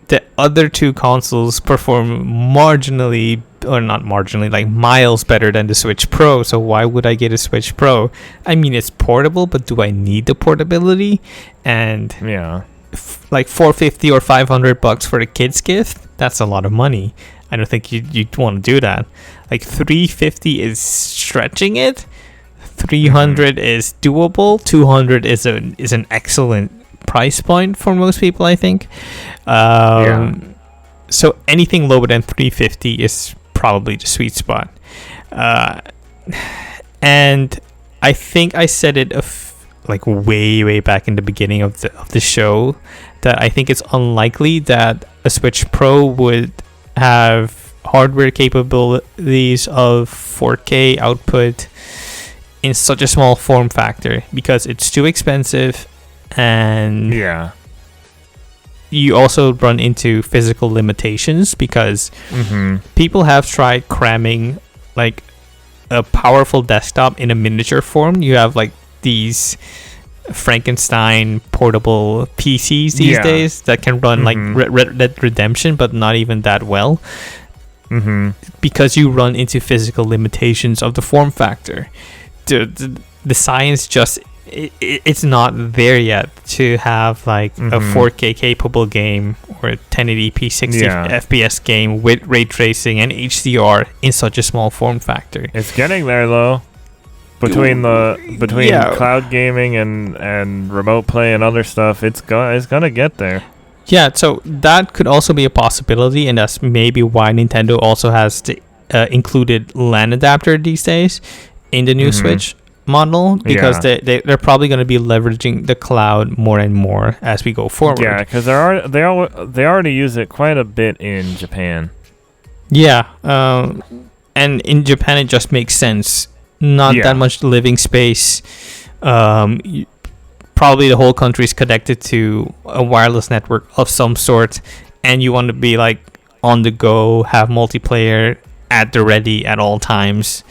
[SPEAKER 2] the other two consoles perform marginally, or not marginally, like miles better than the Switch Pro. So why would I get a Switch Pro? I mean, it's portable, but do I need the portability? And like $450 or $500 for a kid's gift, that's a lot of money. I don't think you'd want to do that. Like $350 is stretching it. $300 is doable. $200 is an excellent price point for most people, I think. So anything lower than $350 is probably the sweet spot. And I think I said it like way back in the beginning of the show that I think it's unlikely that a Switch Pro would have hardware capabilities of 4K output in such a small form factor, because it's too expensive, and you also run into physical limitations, because people have tried cramming like a powerful desktop in a miniature form. You have like these Frankenstein portable PCs these days that can run like Red Dead Redemption, but not even that well, because you run into physical limitations of the form factor. The science just it's not there yet to have like a 4K capable game or a 1080p 60 FPS game with ray tracing and HDR in such a small form factor.
[SPEAKER 1] It's getting there though. Between cloud gaming and remote play and other stuff, it's gonna get there.
[SPEAKER 2] Yeah, so that could also be a possibility, and that's maybe why Nintendo also has the included LAN adapter these days in the new Switch model, because they're probably going to be leveraging the cloud more and more as we go forward.
[SPEAKER 1] Yeah, because they already use it quite a bit in Japan.
[SPEAKER 2] Yeah, and in Japan it just makes sense. Not that much living space. Probably the whole country is connected to a wireless network of some sort, and you want to be like on the go, have multiplayer at the ready at all times.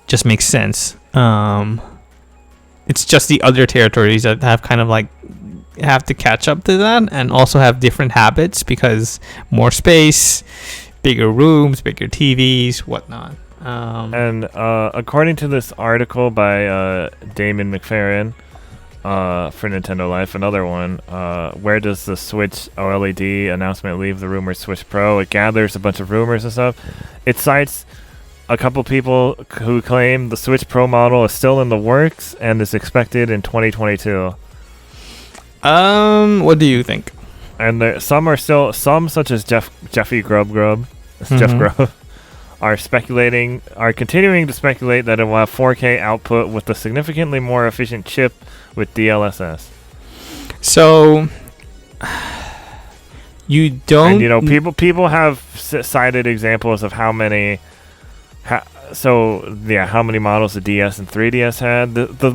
[SPEAKER 2] Just makes sense. It's just the other territories that have kind of like have to catch up to that and also have different habits because more space, bigger rooms, bigger TVs, whatnot.
[SPEAKER 1] And according to this article by Damon McFerrin for Nintendo Life, another one, where does the Switch OLED announcement leave the rumored Switch Pro? It gathers a bunch of rumors and stuff. It cites a couple people who claim the Switch Pro model is still in the works and is expected in 2022.
[SPEAKER 2] What do you think?
[SPEAKER 1] And some such as Jeffy Grubb, Jeff Grubb, are continuing to speculate that it will have 4K output with a significantly more efficient chip with DLSS.
[SPEAKER 2] So you don't,
[SPEAKER 1] and people have cited examples of how many models the DS and 3DS had. The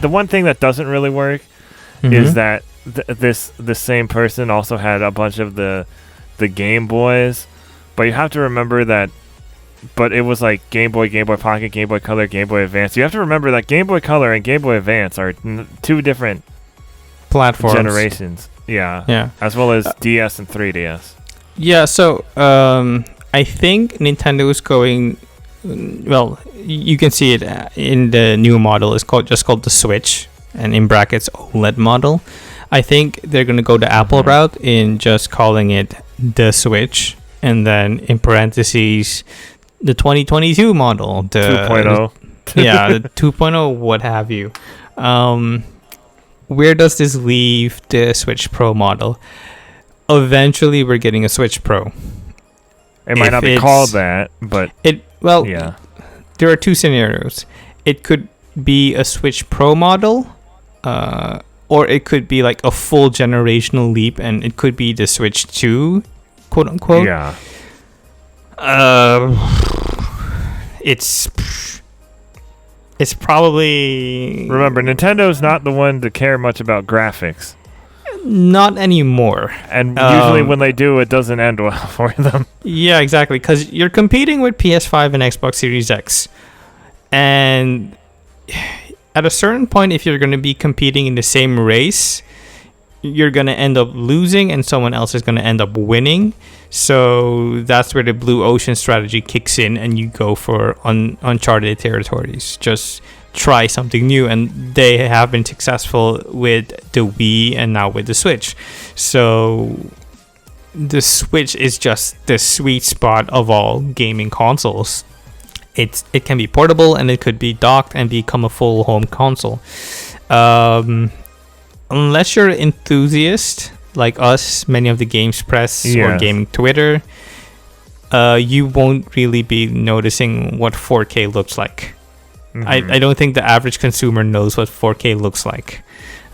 [SPEAKER 1] one thing that doesn't really work is that this same person also had a bunch of the Game Boys, but you have to remember that. But it was like Game Boy, Game Boy Pocket, Game Boy Color, Game Boy Advance. You have to remember that Game Boy Color and Game Boy Advance are two different
[SPEAKER 2] platforms,
[SPEAKER 1] generations. Yeah. As well as DS and 3DS.
[SPEAKER 2] Yeah. So I think Nintendo is going. Well, you can see it in the new model. It's called the Switch, and in brackets OLED model. I think they're going to go the Apple route in just calling it the Switch, and then in parentheses the 2022 model, the
[SPEAKER 1] 2.0.
[SPEAKER 2] Yeah, the 2.0, what have you. Where does this leave the Switch Pro model? Eventually, we're getting a Switch Pro.
[SPEAKER 1] It might not be called that, but
[SPEAKER 2] yeah. There are two scenarios. It could be a Switch Pro model, or it could be like a full generational leap, and it could be the Switch 2, quote unquote.
[SPEAKER 1] Yeah.
[SPEAKER 2] It's probably...
[SPEAKER 1] Remember, Nintendo's not the one to care much about graphics.
[SPEAKER 2] Not anymore.
[SPEAKER 1] And usually when they do, it doesn't end well for them.
[SPEAKER 2] Yeah, exactly. Because you're competing with PS5 and Xbox Series X. And at a certain point, if you're going to be competing in the same race, you're going to end up losing and someone else is going to end up winning. So that's where the blue ocean strategy kicks in and you go for uncharted territories. Just try something new, and they have been successful with the Wii and now with the Switch. So the Switch is just the sweet spot of all gaming consoles. It can be portable, and it could be docked and become a full home console. Unless you're an enthusiast like us, many of the games press or gaming Twitter, you won't really be noticing what 4K looks like. I don't think the average consumer knows what 4K looks like.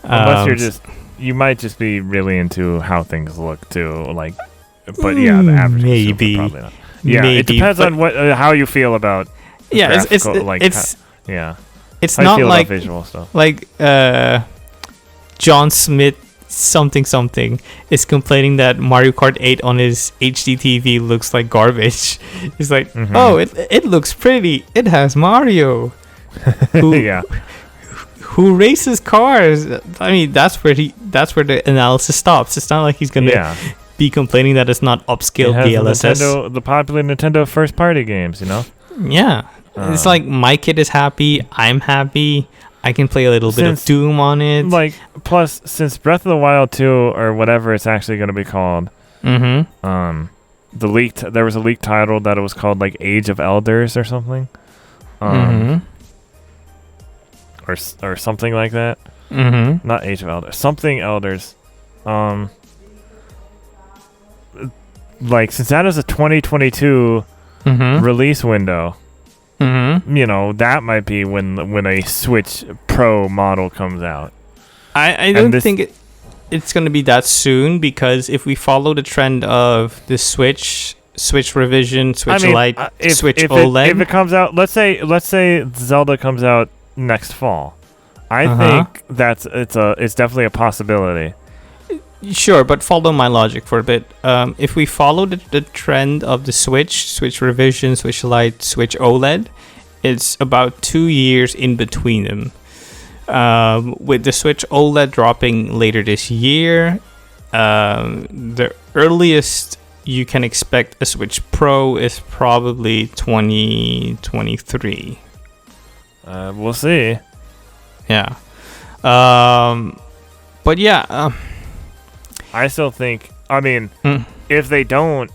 [SPEAKER 1] Unless you might just be really into how things look too. Like, but yeah, the average
[SPEAKER 2] maybe
[SPEAKER 1] consumer probably not. Yeah, it depends on how you feel about.
[SPEAKER 2] Yeah, it's not like
[SPEAKER 1] visual stuff.
[SPEAKER 2] Like John Smith something is complaining that Mario Kart 8 on his HD TV looks like garbage. He's like, oh, it looks pretty. It has Mario. Who races cars? I mean, that's where the analysis stops. It's not like he's gonna be complaining that it's not upscale DLSS.
[SPEAKER 1] The popular Nintendo first party games,
[SPEAKER 2] Yeah, it's like my kid is happy. I'm happy. I can play a little bit of Doom on it.
[SPEAKER 1] Like, plus, since Breath of the Wild 2 or whatever it's actually going to be called, there was a leaked title that it was called like Age of Elders or something, or something like that. Not Age of Elders, something Elders. Like, since that is a 2022 release window. That might be when a Switch Pro model comes out.
[SPEAKER 2] I don't think it's going to be that soon, because if we follow the trend of the Switch revision, Switch Lite, Switch OLED,
[SPEAKER 1] if it comes out, let's say Zelda comes out next fall, I think it's definitely a possibility.
[SPEAKER 2] Sure, but follow my logic for a bit. If we follow the trend of the Switch revision, Switch Lite, Switch OLED, it's about 2 years in between them. With the Switch OLED dropping later this year, the earliest you can expect a Switch Pro is probably 2023.
[SPEAKER 1] We'll see.
[SPEAKER 2] Yeah. But yeah.
[SPEAKER 1] I still think. I mean, if they don't,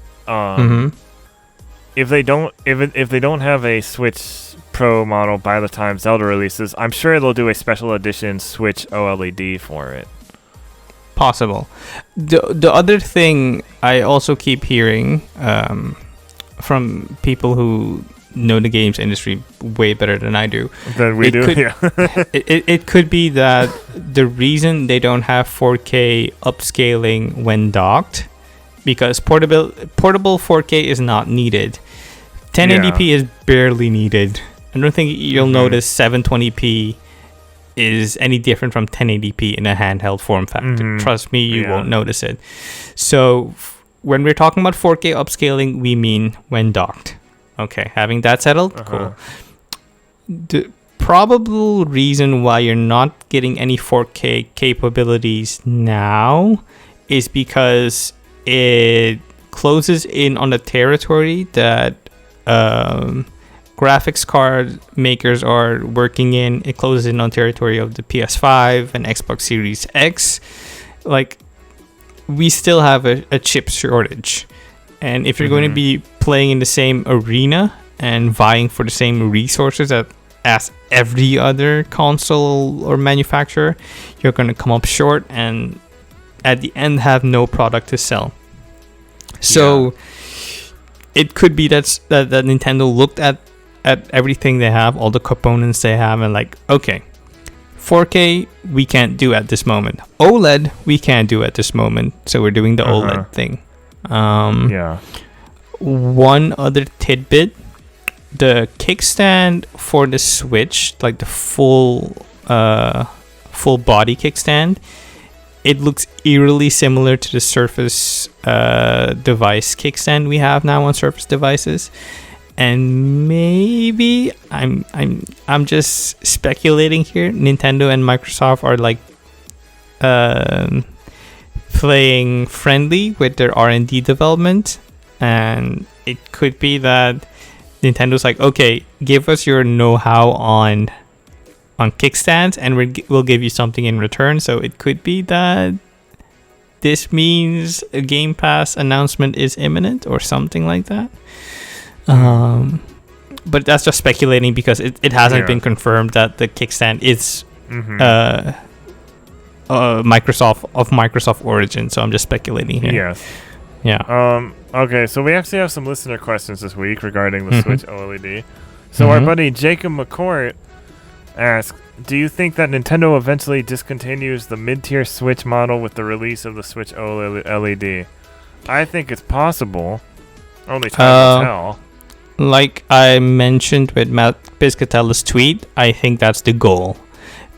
[SPEAKER 1] if they don't have a Switch Pro model by the time Zelda releases, I'm sure they'll do a special edition Switch OLED for it.
[SPEAKER 2] Possible. The other thing I also keep hearing from people who know the games industry way better than I do.
[SPEAKER 1] Than we do, yeah.
[SPEAKER 2] it could be that the reason they don't have 4K upscaling when docked, because portable 4K is not needed. 1080p is barely needed. I don't think you'll notice 720p is any different from 1080p in a handheld form factor. Trust me, you won't notice it. So when we're talking about 4K upscaling, we mean when docked. Okay, having that settled, cool. The probable reason why you're not getting any 4K capabilities now is because it closes in on the territory that graphics card makers are working in. It closes in on territory of the PS5 and Xbox Series X. Like, we still have a chip shortage. And if you're going to be playing in the same arena and vying for the same resources as every other console or manufacturer, you're going to come up short and at the end have no product to sell. So it could be that Nintendo looked at everything they have, all the components they have, and like, okay, 4K we can't do at this moment. OLED we can't do at this moment. So we're doing the OLED thing. One other tidbit, the kickstand for the Switch, like the full body kickstand, it looks eerily similar to the Surface device kickstand we have now on Surface devices. And maybe I'm just speculating here. Nintendo and Microsoft are like playing friendly with their R&D development, and it could be that Nintendo's like, okay, give us your know-how on kickstands, and we'll give you something in return. So it could be that this means a Game Pass announcement is imminent or something like that. But that's just speculating because it hasn't been confirmed that the kickstand is Microsoft origin. So I'm just speculating here.
[SPEAKER 1] Yes.
[SPEAKER 2] Yeah.
[SPEAKER 1] Okay, so we actually have some listener questions this week regarding the Switch OLED. So our buddy Jacob McCourt asks, do you think that Nintendo eventually discontinues the mid-tier Switch model with the release of the Switch OLED? I think it's possible. Only time will tell.
[SPEAKER 2] Like I mentioned with Matt Piscatella's tweet, I think that's the goal.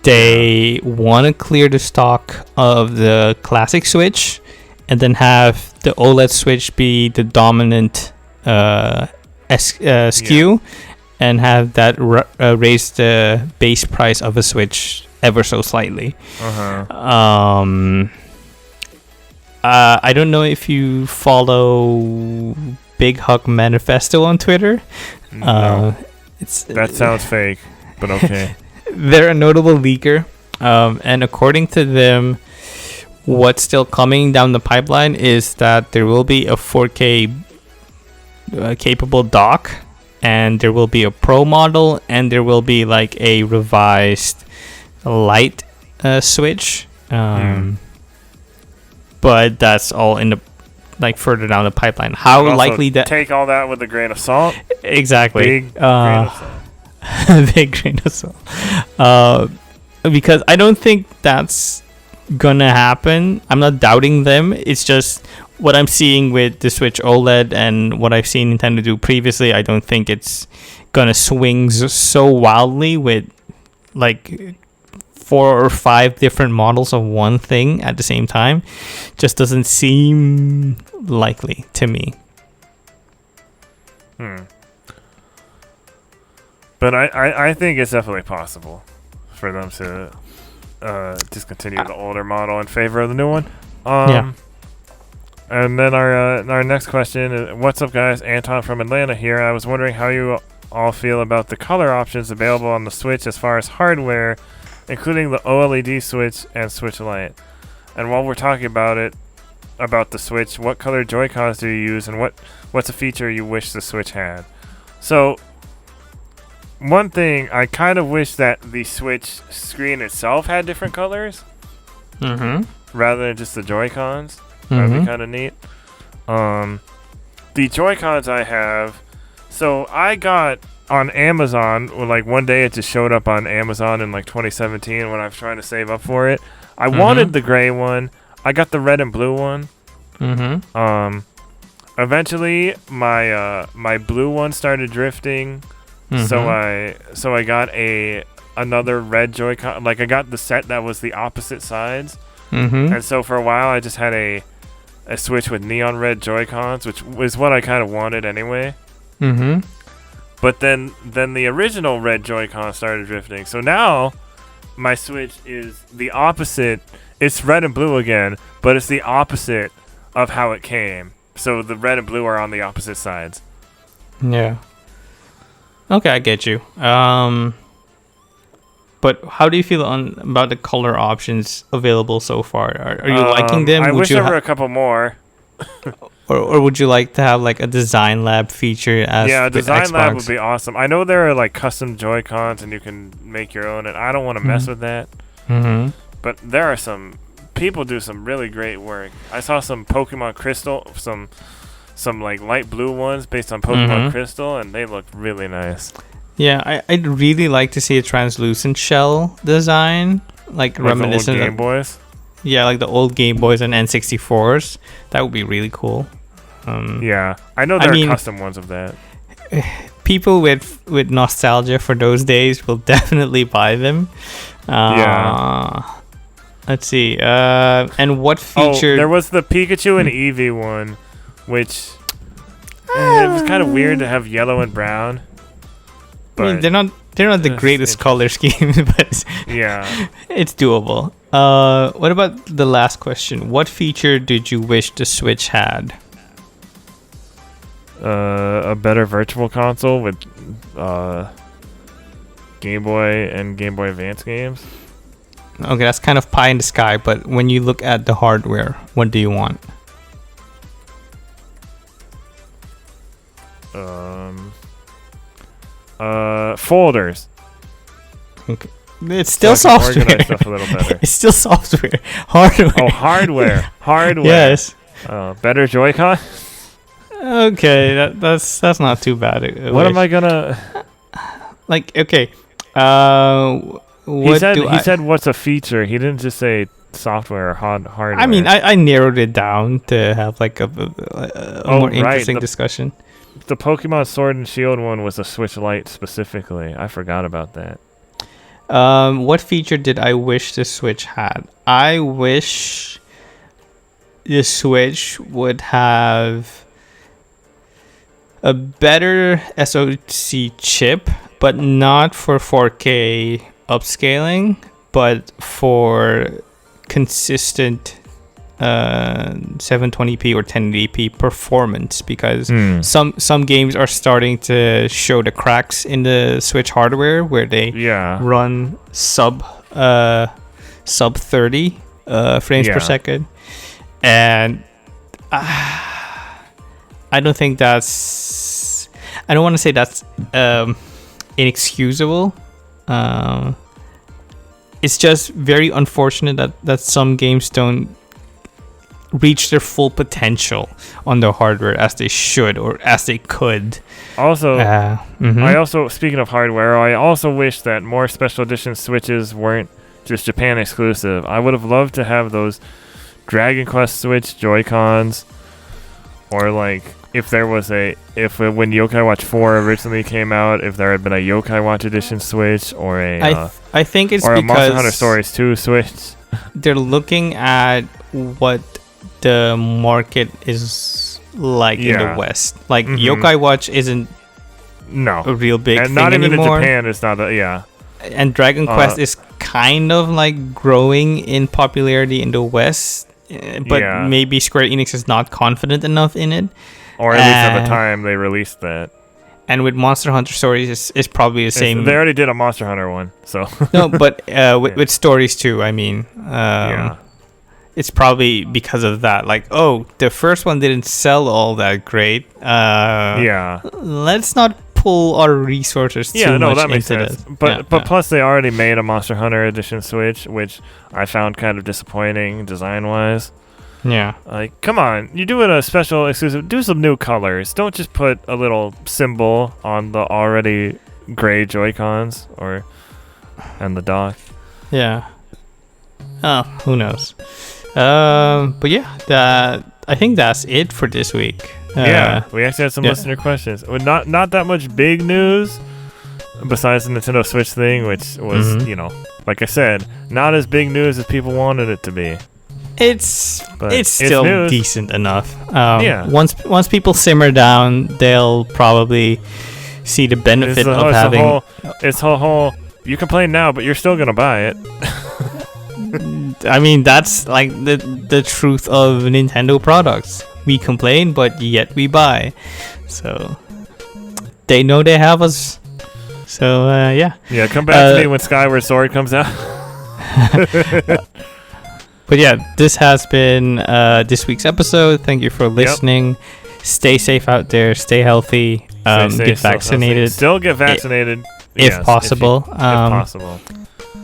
[SPEAKER 2] They want to clear the stock of the classic Switch and then have the OLED Switch be the dominant SKU and have that raise the base price of a Switch ever so slightly. I don't know if you follow Big Huck Manifesto on Twitter.
[SPEAKER 1] No. That sounds fake, but okay.
[SPEAKER 2] They're a notable leaker, and according to them, what's still coming down the pipeline is that there will be a 4K capable dock, and there will be a Pro model, and there will be like a revised Lite Switch. But that's all in the further down the pipeline. How likely that?
[SPEAKER 1] Take all that with a grain of salt.
[SPEAKER 2] Exactly.
[SPEAKER 1] Big grain of salt.
[SPEAKER 2] Big grain of salt. Because I don't think that's gonna happen. I'm not doubting them. It's just what I'm seeing with the Switch OLED and what I've seen Nintendo do previously. I don't think it's gonna swing so wildly with like 4 or 5 different models of one thing at the same time. Just doesn't seem likely to me.
[SPEAKER 1] But I think it's definitely possible for them to discontinue the older model in favor of the new one. And then our next question is, what's up, guys? Anton from Atlanta here. I was wondering how you all feel about the color options available on the Switch as far as hardware, including the OLED Switch and Switch Lite. And while we're talking about the Switch, what color Joy-Cons do you use, and what's a feature you wish the Switch had? So, one thing, I kind of wish that the Switch screen itself had different colors, rather than just the Joy-Cons. That'd be kind of neat. The Joy-Cons I have, so I got on Amazon, like one day it just showed up on Amazon in like 2017 when I was trying to save up for it. I wanted the gray one. I got the red and blue one. Eventually my blue one started drifting. So I got another red Joy-Con. Like I got the set that was the opposite sides. And so for a while I just had a Switch with neon red Joy-Cons, which was what I kind of wanted anyway. But then the original red Joy-Con started drifting. So now my Switch is the opposite. It's red and blue again, but it's the opposite of how it came. So the red and blue are on the opposite sides.
[SPEAKER 2] Yeah. Okay, I get you. But how do you feel about the color options available so far? Are you liking them?
[SPEAKER 1] I wish there were a couple more.
[SPEAKER 2] or would you like to have like a design lab feature as
[SPEAKER 1] a design
[SPEAKER 2] Xbox?
[SPEAKER 1] lab would be awesome. I know there are like custom Joy-Cons and you can make your own, and I don't want to mess with that. But there are some people do some really great work. I saw some Pokemon Crystal, some like light blue ones based on Pokemon Crystal, and they look really nice.
[SPEAKER 2] Yeah, I'd really like to see a translucent shell design, like reminiscent
[SPEAKER 1] of Game Boys.
[SPEAKER 2] Yeah, like the old Game Boys and N64s. That would be really cool.
[SPEAKER 1] Yeah, I know there are custom ones of that.
[SPEAKER 2] People with nostalgia for those days will definitely buy them. Let's see. And what feature?
[SPEAKER 1] Oh, there was the Pikachu and Eevee one, which it was kind of weird to have yellow and brown.
[SPEAKER 2] I mean, they're not the greatest color scheme, but
[SPEAKER 1] yeah,
[SPEAKER 2] it's doable. What about the last question? What feature did you wish the Switch had?
[SPEAKER 1] A better virtual console with Game Boy and Game Boy Advance games.
[SPEAKER 2] Okay, that's kind of pie in the sky, but when you look at the hardware, what do you want?
[SPEAKER 1] Folders.
[SPEAKER 2] Okay. It's still software.
[SPEAKER 1] Organize stuff a little better.
[SPEAKER 2] It's still software. Hardware.
[SPEAKER 1] Oh, hardware.
[SPEAKER 2] Yes.
[SPEAKER 1] Better Joy-Con.
[SPEAKER 2] Okay, that's not too bad.
[SPEAKER 1] What am I gonna?
[SPEAKER 2] Like, okay.
[SPEAKER 1] He said what's a feature. He didn't just say software or hardware.
[SPEAKER 2] I mean, I narrowed it down to have like a more interesting discussion.
[SPEAKER 1] The Pokemon Sword and Shield one was a Switch Lite specifically. I forgot about that.
[SPEAKER 2] What feature did I wish the Switch had? I wish the Switch would have a better SoC chip, but not for 4K upscaling, but for consistent 720p or 1080p performance, because some games are starting to show the cracks in the Switch hardware where they run sub 30 frames per second, and I don't think that's, I don't want to say that's inexcusable. It's just very unfortunate that some games don't reach their full potential on the hardware as they should or as they could.
[SPEAKER 1] Also, speaking of hardware, I also wish that more special edition Switches weren't just Japan exclusive. I would have loved to have those Dragon Quest Switch Joy-Cons, or like if there was when Yokai Watch 4 originally came out, if there had been a Yokai Watch Edition Switch, or
[SPEAKER 2] I think it's
[SPEAKER 1] or
[SPEAKER 2] because
[SPEAKER 1] a Monster Hunter Stories 2 Switch.
[SPEAKER 2] They're looking at what the market is like in the West. Like Yokai Watch isn't a real big thing
[SPEAKER 1] not even
[SPEAKER 2] anymore.
[SPEAKER 1] in Japan. It's not
[SPEAKER 2] And Dragon Quest is kind of like growing in popularity in the West, but maybe Square Enix is not confident enough in it.
[SPEAKER 1] Or at least at the time they released that.
[SPEAKER 2] And with Monster Hunter Stories, it's probably the same.
[SPEAKER 1] They already did a Monster Hunter one, so.
[SPEAKER 2] No, but with Stories too, I mean. It's probably because of that. Like, the first one didn't sell all that great. Let's not pull our resources too much
[SPEAKER 1] that makes
[SPEAKER 2] into
[SPEAKER 1] sense.
[SPEAKER 2] this.
[SPEAKER 1] But plus, they already made a Monster Hunter Edition Switch, which I found kind of disappointing design-wise.
[SPEAKER 2] Yeah.
[SPEAKER 1] Like, come on. You're doing a special exclusive. Do some new colors. Don't just put a little symbol on the already gray Joy-Cons and the dock.
[SPEAKER 2] Yeah. Oh, who knows? But yeah, I think that's it for this week.
[SPEAKER 1] We actually had some listener questions. Not that much big news besides the Nintendo Switch thing, which was, like I said, not as big news as people wanted it to be.
[SPEAKER 2] It's still
[SPEAKER 1] news.
[SPEAKER 2] Decent enough. Once people simmer down, they'll probably see the benefit of having.
[SPEAKER 1] It's whole. You complain now, but you're still gonna buy it.
[SPEAKER 2] I mean, that's like the truth of Nintendo products. We complain, but yet we buy. So they know they have us. So yeah.
[SPEAKER 1] Yeah, come back to me when Skyward Sword comes out.
[SPEAKER 2] But yeah, this has been this week's episode. Thank you for listening. Yep. Stay safe out there. Stay healthy. Get vaccinated.
[SPEAKER 1] Still get vaccinated
[SPEAKER 2] if possible.
[SPEAKER 1] If possible.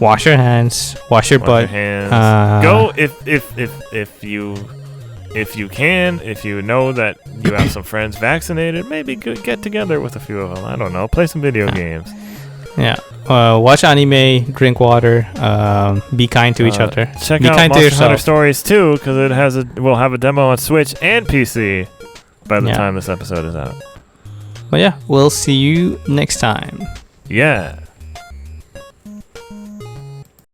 [SPEAKER 2] Wash your hands. Wash your butt.
[SPEAKER 1] Your hands. Go if you can. If you know that you have some friends vaccinated, maybe get together with a few of them. I don't know. Play some video games.
[SPEAKER 2] Yeah. Watch anime. Drink water. Be kind to each other.
[SPEAKER 1] Check
[SPEAKER 2] be
[SPEAKER 1] out
[SPEAKER 2] kind
[SPEAKER 1] Monster
[SPEAKER 2] to yourself.
[SPEAKER 1] Hunter Stories too, because we'll have a demo on Switch and PC by the time this episode is out.
[SPEAKER 2] But yeah, we'll see you next time.
[SPEAKER 1] Yeah.